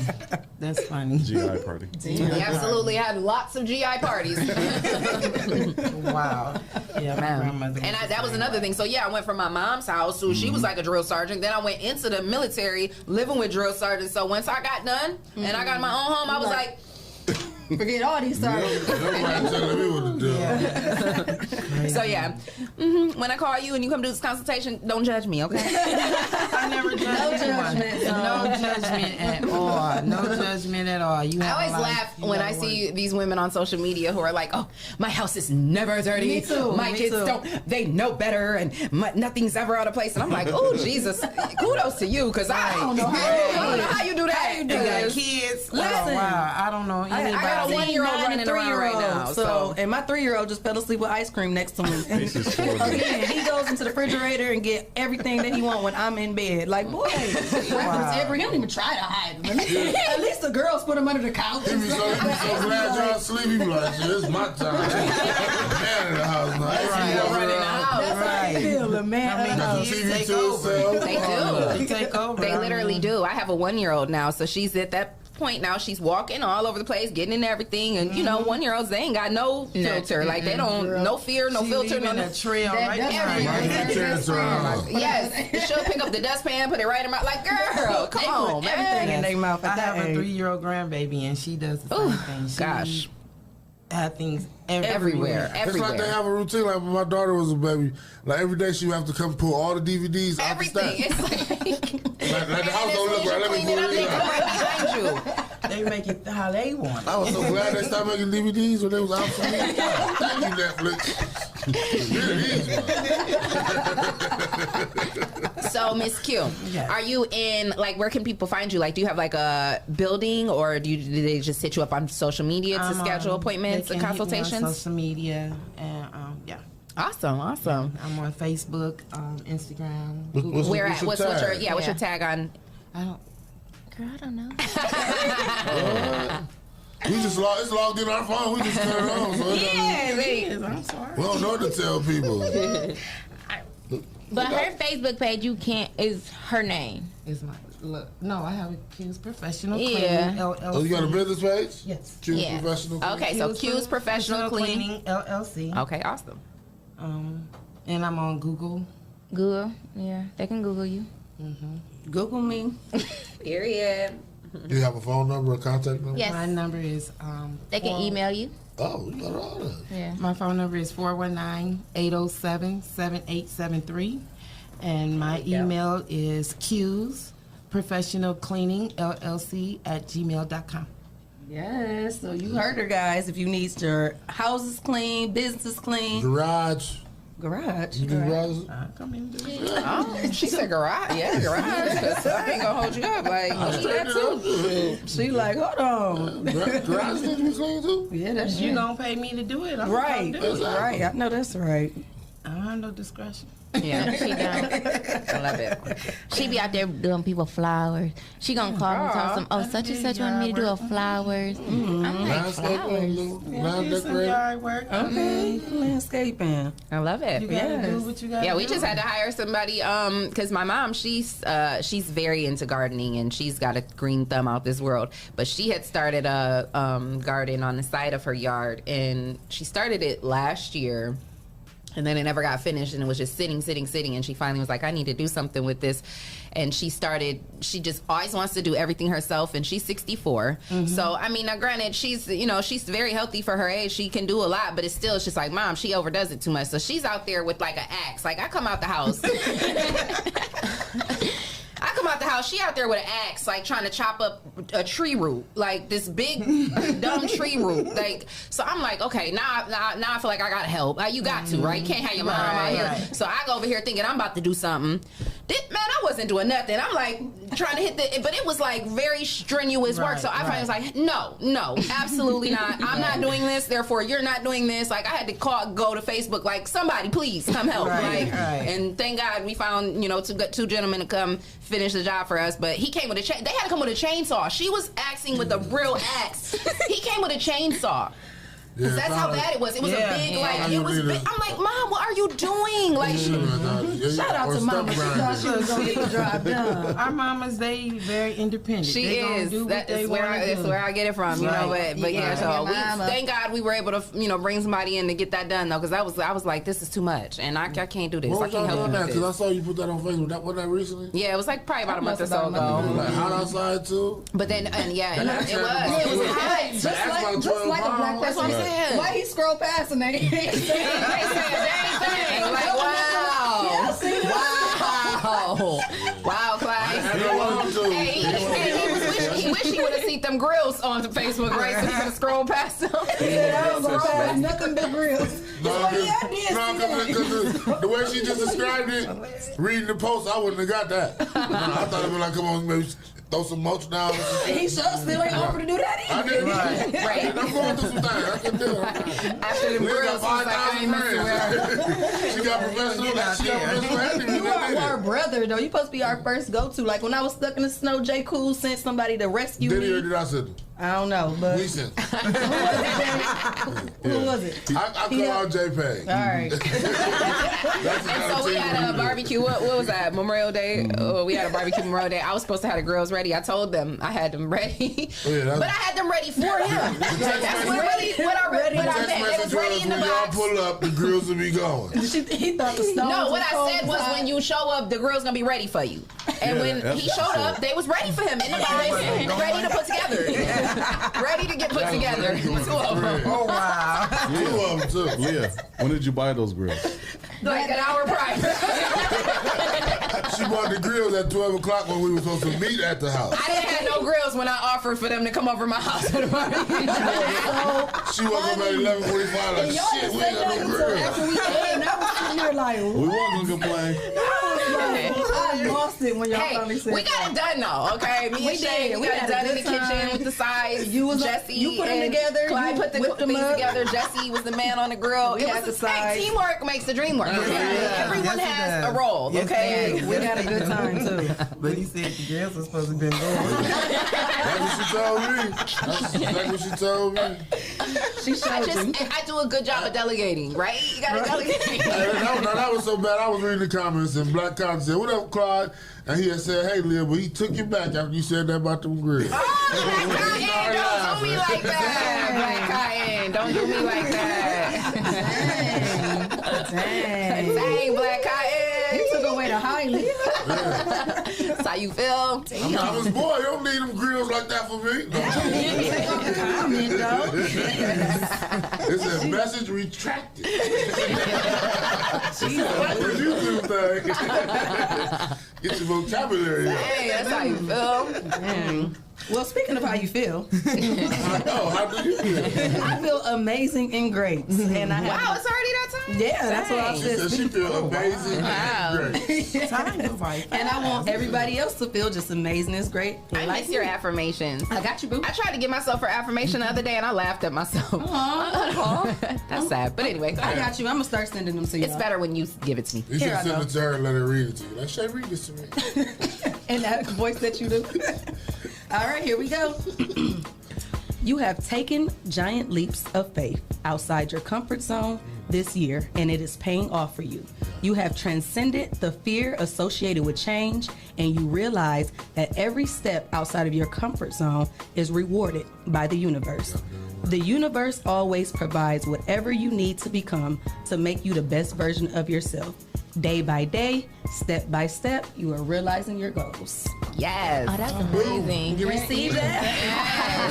That's funny. GI party. We absolutely had lots of GI parties. Wow. Yeah, my grandmother. And that was another thing. So yeah, I went from my mom's house, so she was like a drill sergeant. Then I went into the military, living with drill sergeants. So once I got done and I got my own home, I was like, forget all these sergeants. Nobody telling me what to do. So yeah, when I call you and you come do this consultation, don't judge me, okay? I never judge anyone. No judgment at all. No judgment at all. You I always laugh when I see these women on social media who are like, "Oh, my house is never dirty. Me too. My kids they know better, and nothing's ever out of place." And I'm like, "Oh, Jesus, kudos to you, because I don't know how you do that. How you do got kids. Listen, wow, I don't know anybody. I got a 1-year-old running around right now. So, and my 3-year-old just fell asleep with ice cream next to me. Again, he goes into the refrigerator and get everything that he wants when I'm in bed. Like, boy, he don't even try to hide them. At least the girls put them under the couch. He be so glad y'all sleep. He be like, shit, it's my time. Man in the house now. That's how you feel, the man in the house. TV to himself. They do. They take over. They literally do. I have a 1-year-old now, so she's at that point now. She's walking all over the place, getting in everything, and you know, 1-year-olds, they ain't got no filter. Like they don't, no fear, no filter, no a trail right there. Yes, she'll pick up the dustpan, put it right in my like, girl, come on, man. Everything in their mouth. I have a 3-year-old grandbaby, and she does the same thing. She had things everywhere. It's like they have a routine. Like when my daughter was a baby, like every day she would have to come pull all the DVDs out the stack. Like the house don't look right. Let me pull it out. They make it how they want it. I was so glad they stopped making DVDs when they was out for me. Thank you, Netflix. So, Miss Q, are you in, like, where can people find you? Like, do you have, like, a building, or do they just hit you up on social media to schedule appointments and consultations? On social media, and, yeah. Awesome. I'm on Facebook, Instagram. What's your tag on? Girl, I don't know. We just it's logged in our phone. We just turn it on. So I'm sorry. We don't know what to tell people. But her Facebook page, is her name. Is my look? No, I have a Q's Professional Cleaning LLC. Oh, you got a business page? Yes. Q's Professional Cleaning. Okay, so Q's Professional Cleaning LLC. Okay, awesome. And I'm on Google. Google, yeah, they can Google you. Google me. Period. Do you have a phone number or contact number? Yes. My number is they can email you. Oh, you got all that. Yeah. My phone number is 419-807-7873. And my email is qsprofessionalcleaningllc@gmail.com. Yes, so you heard her, guys. If you need your houses clean, businesses clean. Garage. You do garage? Come in. She said garage. Yeah, garage. I ain't gonna hold you up. Like, you need that too. She like, hold on. Garage need to be clean too? Yeah, that's You gonna pay me to do it. right. Right. I know that's right. I don't have no discretion. Yeah, she done. I love it. She be out there doing people flowers. She gonna call me and tell some, such and such wanted me to do her flowers. I'm like, flowers. Okay, landscaping. I love it. You gotta do what you gotta do. We just had to hire somebody because my mom, she's very into gardening, and she's got a green thumb out this world. But she had started a garden on the side of her yard, and she started it last year. And then it never got finished, and it was just sitting. And she finally was like, I need to do something with this. And she just always wants to do everything herself, and she's 64. So, I mean, now granted, she's very healthy for her age. She can do a lot, but it's just like, Mom, she overdoes it too much. So she's out there with like an axe. Like, I come out the house. She out there with an axe, like trying to chop up a tree root, like this big dumb tree root. Like, so I'm like, okay, now I feel like I gotta help. You got to, right? You can't have your mom out here. So I go over here thinking I'm about to do something. Man, I wasn't doing nothing. I'm like trying to hit but it was like very strenuous work. So I finally was like, no, absolutely not. I'm not doing this. Therefore, you're not doing this. Like, I had to go to Facebook, like, somebody please come help. And thank God we found two gentlemen to come finish the job for us. But he came with they had to come with a chainsaw. She was axing with a real axe. He came with a chainsaw. Because that's how bad it was. It was a big, it was big. I'm like, Mom, are you doing? Like, shout out to Mama. She thought she was gonna get the job done. Our mamas, they very independent. She they is. Do what That's where I get it from. You know, but yeah. So thank God we were able to bring somebody in to get that done though, because I was like, this is too much, and I can't do this. What I can't help that? you. Because I saw you put that on Facebook. Wasn't that recently? Yeah, it was like probably about a month or so ago. Like hot outside too. But then, it was hot. Just like a black person. That's what I'm saying. Why he scroll past and they say the same thing? Like, wow, Clyde. He wish he would have seen them grills on Facebook, right? So he could have scrolled past them. Yeah, I don't go past nothing but grills. The way she just described it, reading the post, I wouldn't have got that. I thought it'd be like, come on, maybe throw some mulch down. He still ain't offered to do that either. I did. Right. I'm going through some things. I can do it. After the grills, got 5,000 friends. She got professional. You are our brother, though. You supposed to be our first go-to. Like when I was stuck in the snow, J. Cool sent somebody to rescue me. Did I send him? I don't know, but we sent. Who was it? I call out JPEG. All right. And so we had a barbecue. What was that? Memorial Day. We had a barbecue Memorial Day. I was supposed to have the grills ready. I told them I had them ready, but I had them ready for him. That's what I meant. It was ready in the box. Y'all pull up, the grills will be going. He thought the stones. No, what I said was when you show up, the grill's gonna be ready for you. And when he showed up, they was ready for him in the box, ready to put together. Ready to get put together. Two of them. Oh, wow. Two of them, too. Yeah. When did you buy those grills? Like an hour prior. She bought the grills at 12 o'clock when we were supposed to meet at the house. I didn't have no grills when I offered for them to come over my house for the barbecue. She woke up at 11:45 like, shit, we ain't got no grills. After we ate, and I was sitting there like, we wasn't gonna complain. I lost it when y'all finally said we got it done though, okay? Me and Shae, we got it done in the kitchen with the sides. Jesse, you put them together. Clyde put the things together. Jesse was the man on the grill. It was the sides. Teamwork makes the dream work. Everyone has a role, okay? We had a good time too. But he said the girls were supposed to be going. That's what she told me. That's exactly what she told me. I do a good job of delegating, right? You gotta delegate. That was so bad. I was reading the comments and Black Cotton said, "What up, Clyde?" And he had said, "Hey, Leah, but he took you back after you said that about them grills." Oh, Black Cotton, don't do me like that. Black Cotton, don't do me like that. Dang, Black Cotton. You took away the highlight. That's how you feel? I was boy. You don't need them grills like that for me. It says message retracted. That's what you do, thing. Get your vocabulary up. Hey, that's how you feel. Well, speaking of how you feel, how do you feel? I feel amazing and great. And I wow, it's already that time? Yeah, that's what I said. She feel amazing and great. And I want everybody else to feel just amazing and great. I miss your affirmations. I got you, boo. I tried to give myself an affirmation the other day and I laughed at myself. That's sad. But anyway. I got you. I'm going to start sending them to you. It's better when you give it to me. You should send it to her and let her read it to you. Like, Shae, read this to me. And that voice that you do. All right, here we go. You have taken giant leaps of faith outside your comfort zone this year, and it is paying off for you. You have transcended the fear associated with change, and you realize that every step outside of your comfort zone is rewarded by the universe. The universe always provides whatever you need to become to make you the best version of yourself. Day by day, step by step, you are realizing your goals. Yes. Oh, that's amazing. You received that?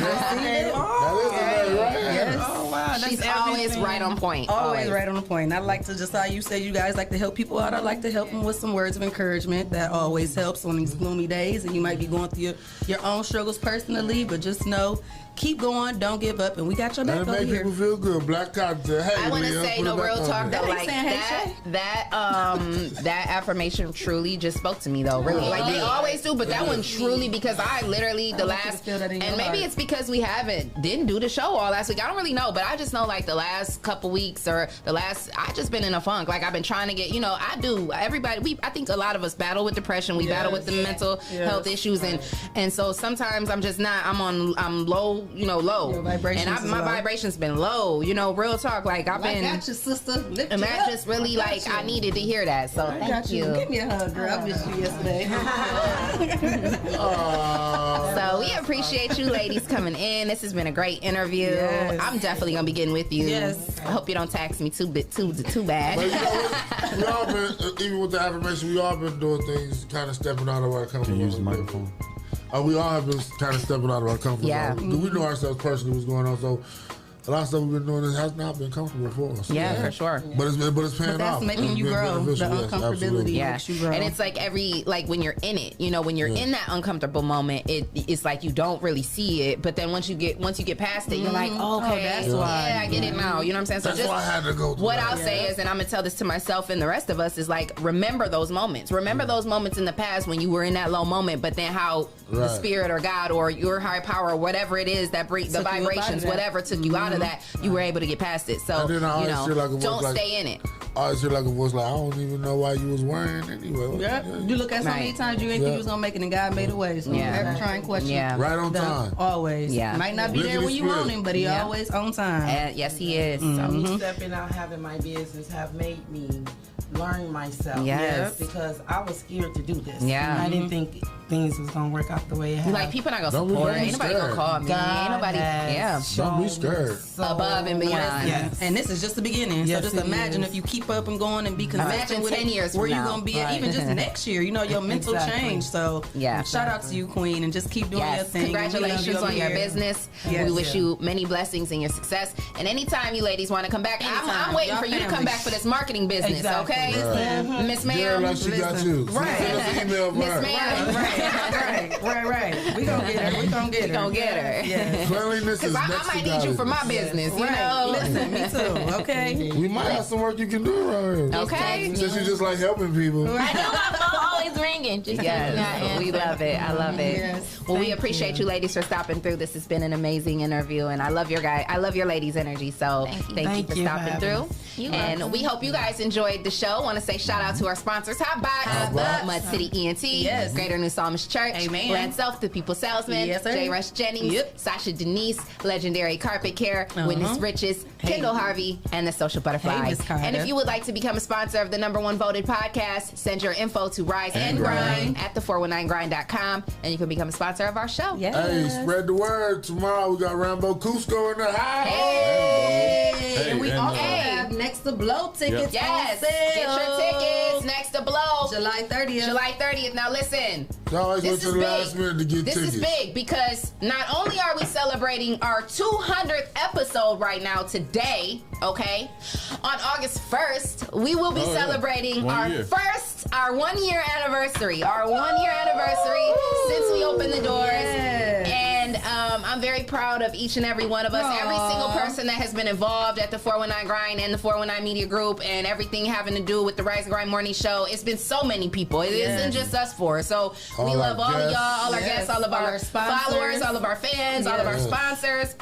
Yes. Oh, wow. She's always right on point. Always right on the point. I like to, just how you say you guys like to help people out, I like to help them with some words of encouragement. That always helps on these gloomy days, and you might be going through your own struggles personally, but just know, keep going, don't give up, and we got your back over here. And it make people feel good. Black Cotton said, "Hey, I want to say, no, real talk though, like that affirmation truly just spoke to me though. Really, like they always do, but that one truly, because I literally and maybe it's because we didn't do the show all last week. I don't really know, but I just know like the last couple weeks or I just been in a funk. Like I've been trying to get, I think a lot of us battle with depression. We battle with the mental health issues, and so sometimes I'm just not. I'm low, low, and my vibration's been low. Real talk. Like I've been. Got your sister. And that just really I needed to hear that. So thank you. Give me a hug, girl. I missed you yesterday. So we appreciate you ladies coming in. This has been a great interview. Yes. I'm definitely gonna be getting with you. Yes. I hope you don't tax me too bad. But we all been, even with the affirmation, we all been doing things, kind of stepping out of our comfort zone. Use the microphone. We all have been kind of stepping out of our comfort zone. We know ourselves personally what's going on. So a lot of stuff we've been doing has not been comfortable for us. Yeah, for sure. But it's paying off. That's making you grow. The uncomfortability makes you grow. And it's like when you're in it, when you're in that uncomfortable moment, it's like you don't really see it. But then once you get past it, you're like, okay, that's why. Yeah, I get it now. You know what I'm saying? So that's why I had to go through what that. I'll say is, and I'm gonna tell this to myself and the rest of us, is like, remember those moments. Remember those moments in the past when you were in that low moment, but then how the spirit or God or your higher power or whatever it is that brings the vibrations, whatever took you out of that, you were able to get past it. So don't stay in it. I always feel like a voice like, I don't even know why you was worrying anyway. You look at so many times you didn't think you was gonna make it, and God made a way. So never try and question. Right on time. Always. Might not be there when you want him, but he always on time. Yes, he is. Me stepping out, having my business, have made me learn myself. Yes. Because I was scared to do this. Yeah. I didn't think things was gonna work out the way it had. Like, people not gonna support. Ain't nobody gonna call me. Ain't nobody. Don't be scared. Above and beyond. Yes. And this is just the beginning. So just imagine if you keep up and going and be consistent with 10 years where from you now. gonna be at, even just next year. Your mental change. So shout out to you, Queen, and just keep doing your thing. Congratulations on your business. We wish you many blessings in your success. And anytime you ladies want to come back, I'm waiting for you to come back for this marketing business. Okay, Miss Ma'am. Like she got you. Right. Miss Ma'am. Right. We gonna get her. We gonna get her. Yeah. Cleanliness is next to I might need you for my business. Listen, me too. Okay. We might have some work you can do around here. Okay. Since you just like helping people. I know my phone always ringing. We love it. I love it. Yes. Well, we appreciate you ladies for stopping through. This has been an amazing interview, and I love your ladies' energy. So thank you for stopping through. And we hope you guys enjoyed the show. Want to say shout out to our sponsors: Hot Box, Mud City ENT, Greater New Psalmist Church, Brand Self, The People Salesman, J. Rush Jennings, Sasha Denise, Legendary Carpet Care, Witness Riches, Kendall Harvey, and The Social Butterfly. And if you would like to become a sponsor of the #1 voted podcast, send your info to Rise and Grind at the419grind.com, and you can become a sponsor of our show. Hey, spread the word. Tomorrow we got Rambo Cusco in the house. Hey, and we also have Next to Blow tickets. Yes, get your tickets. Next to Blow, July 30th. July 30th. Now listen, always wait till the last minute to get tickets. This is big because not only are we celebrating our 200th episode right now today, okay, on August 1st, we will be celebrating our 1 year anniversary. Our 1 year anniversary since we opened the doors. And I'm very proud of each and every one of us. Every single person that has been involved at the 419 Grind and the 419 Media Group and everything having to do with the Rise and Grind Morning Show. It's been so many people. It isn't just us four. So we love all of y'all, all our guests, all of our followers, all of our fans, all of our sponsors.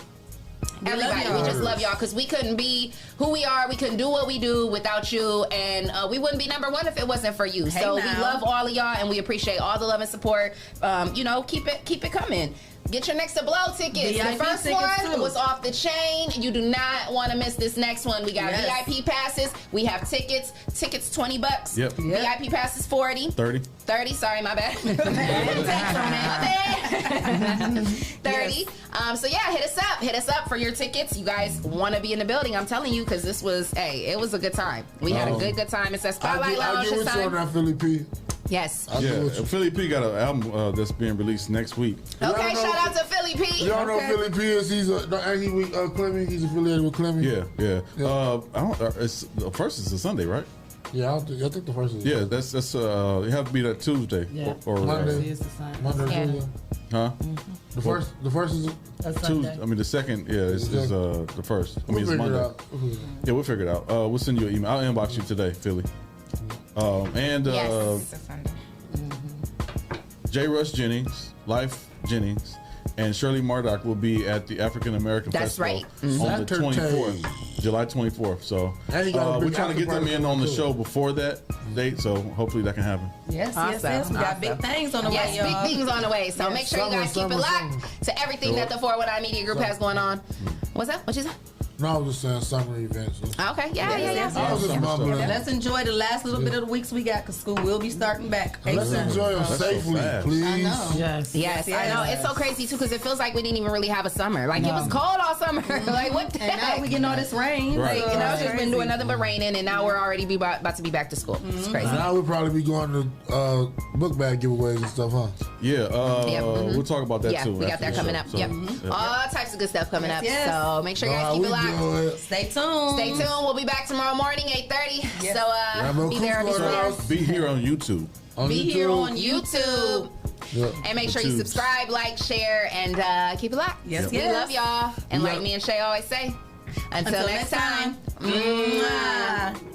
Everybody, we just love y'all because we couldn't be who we are. We couldn't do what we do without you, and we wouldn't be #1 if it wasn't for you. So we love all of y'all, and we appreciate all the love and support. Keep it coming. Get your Next to Blow tickets. VIP the first one was off the chain. You do not want to miss this next one. We got VIP passes. We have tickets. Tickets $20. Yep. VIP passes $40. 30. Sorry, my bad. 30. So yeah, hit us up. Hit us up for your tickets. You guys want to be in the building? I'm telling you, because this was it was a good time. We had a good time. It's a Spotlight Lounge this time. I'll get Philly P. Yes. Philly P got an album that's being released next week. Okay, shout out to Philly P. Y'all know Philly P is he's Clemmy. He's affiliated with Clemmy. Yeah. It's first is a Sunday, right? Yeah, I think the first is. Yeah, that's it have to be that Tuesday or Monday is the same. Monday or Tuesday. Huh? The first is a Sunday. I mean the second, is the first. I mean it's Monday. Yeah, we'll figure it out. We'll send you an email. I'll inbox you today, Philly. J. Rush Jennings, Life Jennings, And Shirley Murdoch will be at the African American Festival on the 24th, July 24th. So we're trying to get them in on the show before that date, so hopefully that can happen. Yes, yes. We got big things on the way, y'all. Yes, big things on the way. So make sure you guys keep it locked to everything that the 419 Media Group has going on. What's that? What you say? No, I was just saying summer events. Okay, yeah. Let's enjoy the last little bit of the weeks we got, because school will be starting back. Let's enjoy them safely, please. I know. Yes, I know. It's so crazy too, because it feels like we didn't even really have a summer. Like it was cold all summer. Like what the heck? And now we getting all this rain. Right. Like, it's just been doing nothing but raining, and now we're already about to be back to school. It's crazy. Now we'll probably be going to book bag giveaways and stuff, huh? Yeah. We'll talk about that too. Yeah, we got that coming up. So, all types of good stuff coming up. So make sure you guys keep it locked. Stay tuned. We'll be back tomorrow morning, 8:30. So be there. Be here on YouTube. Here on YouTube. And make sure you subscribe, like, share, and keep it locked. Yes. We love y'all. And like me and Shae always say, until next time. Mwah.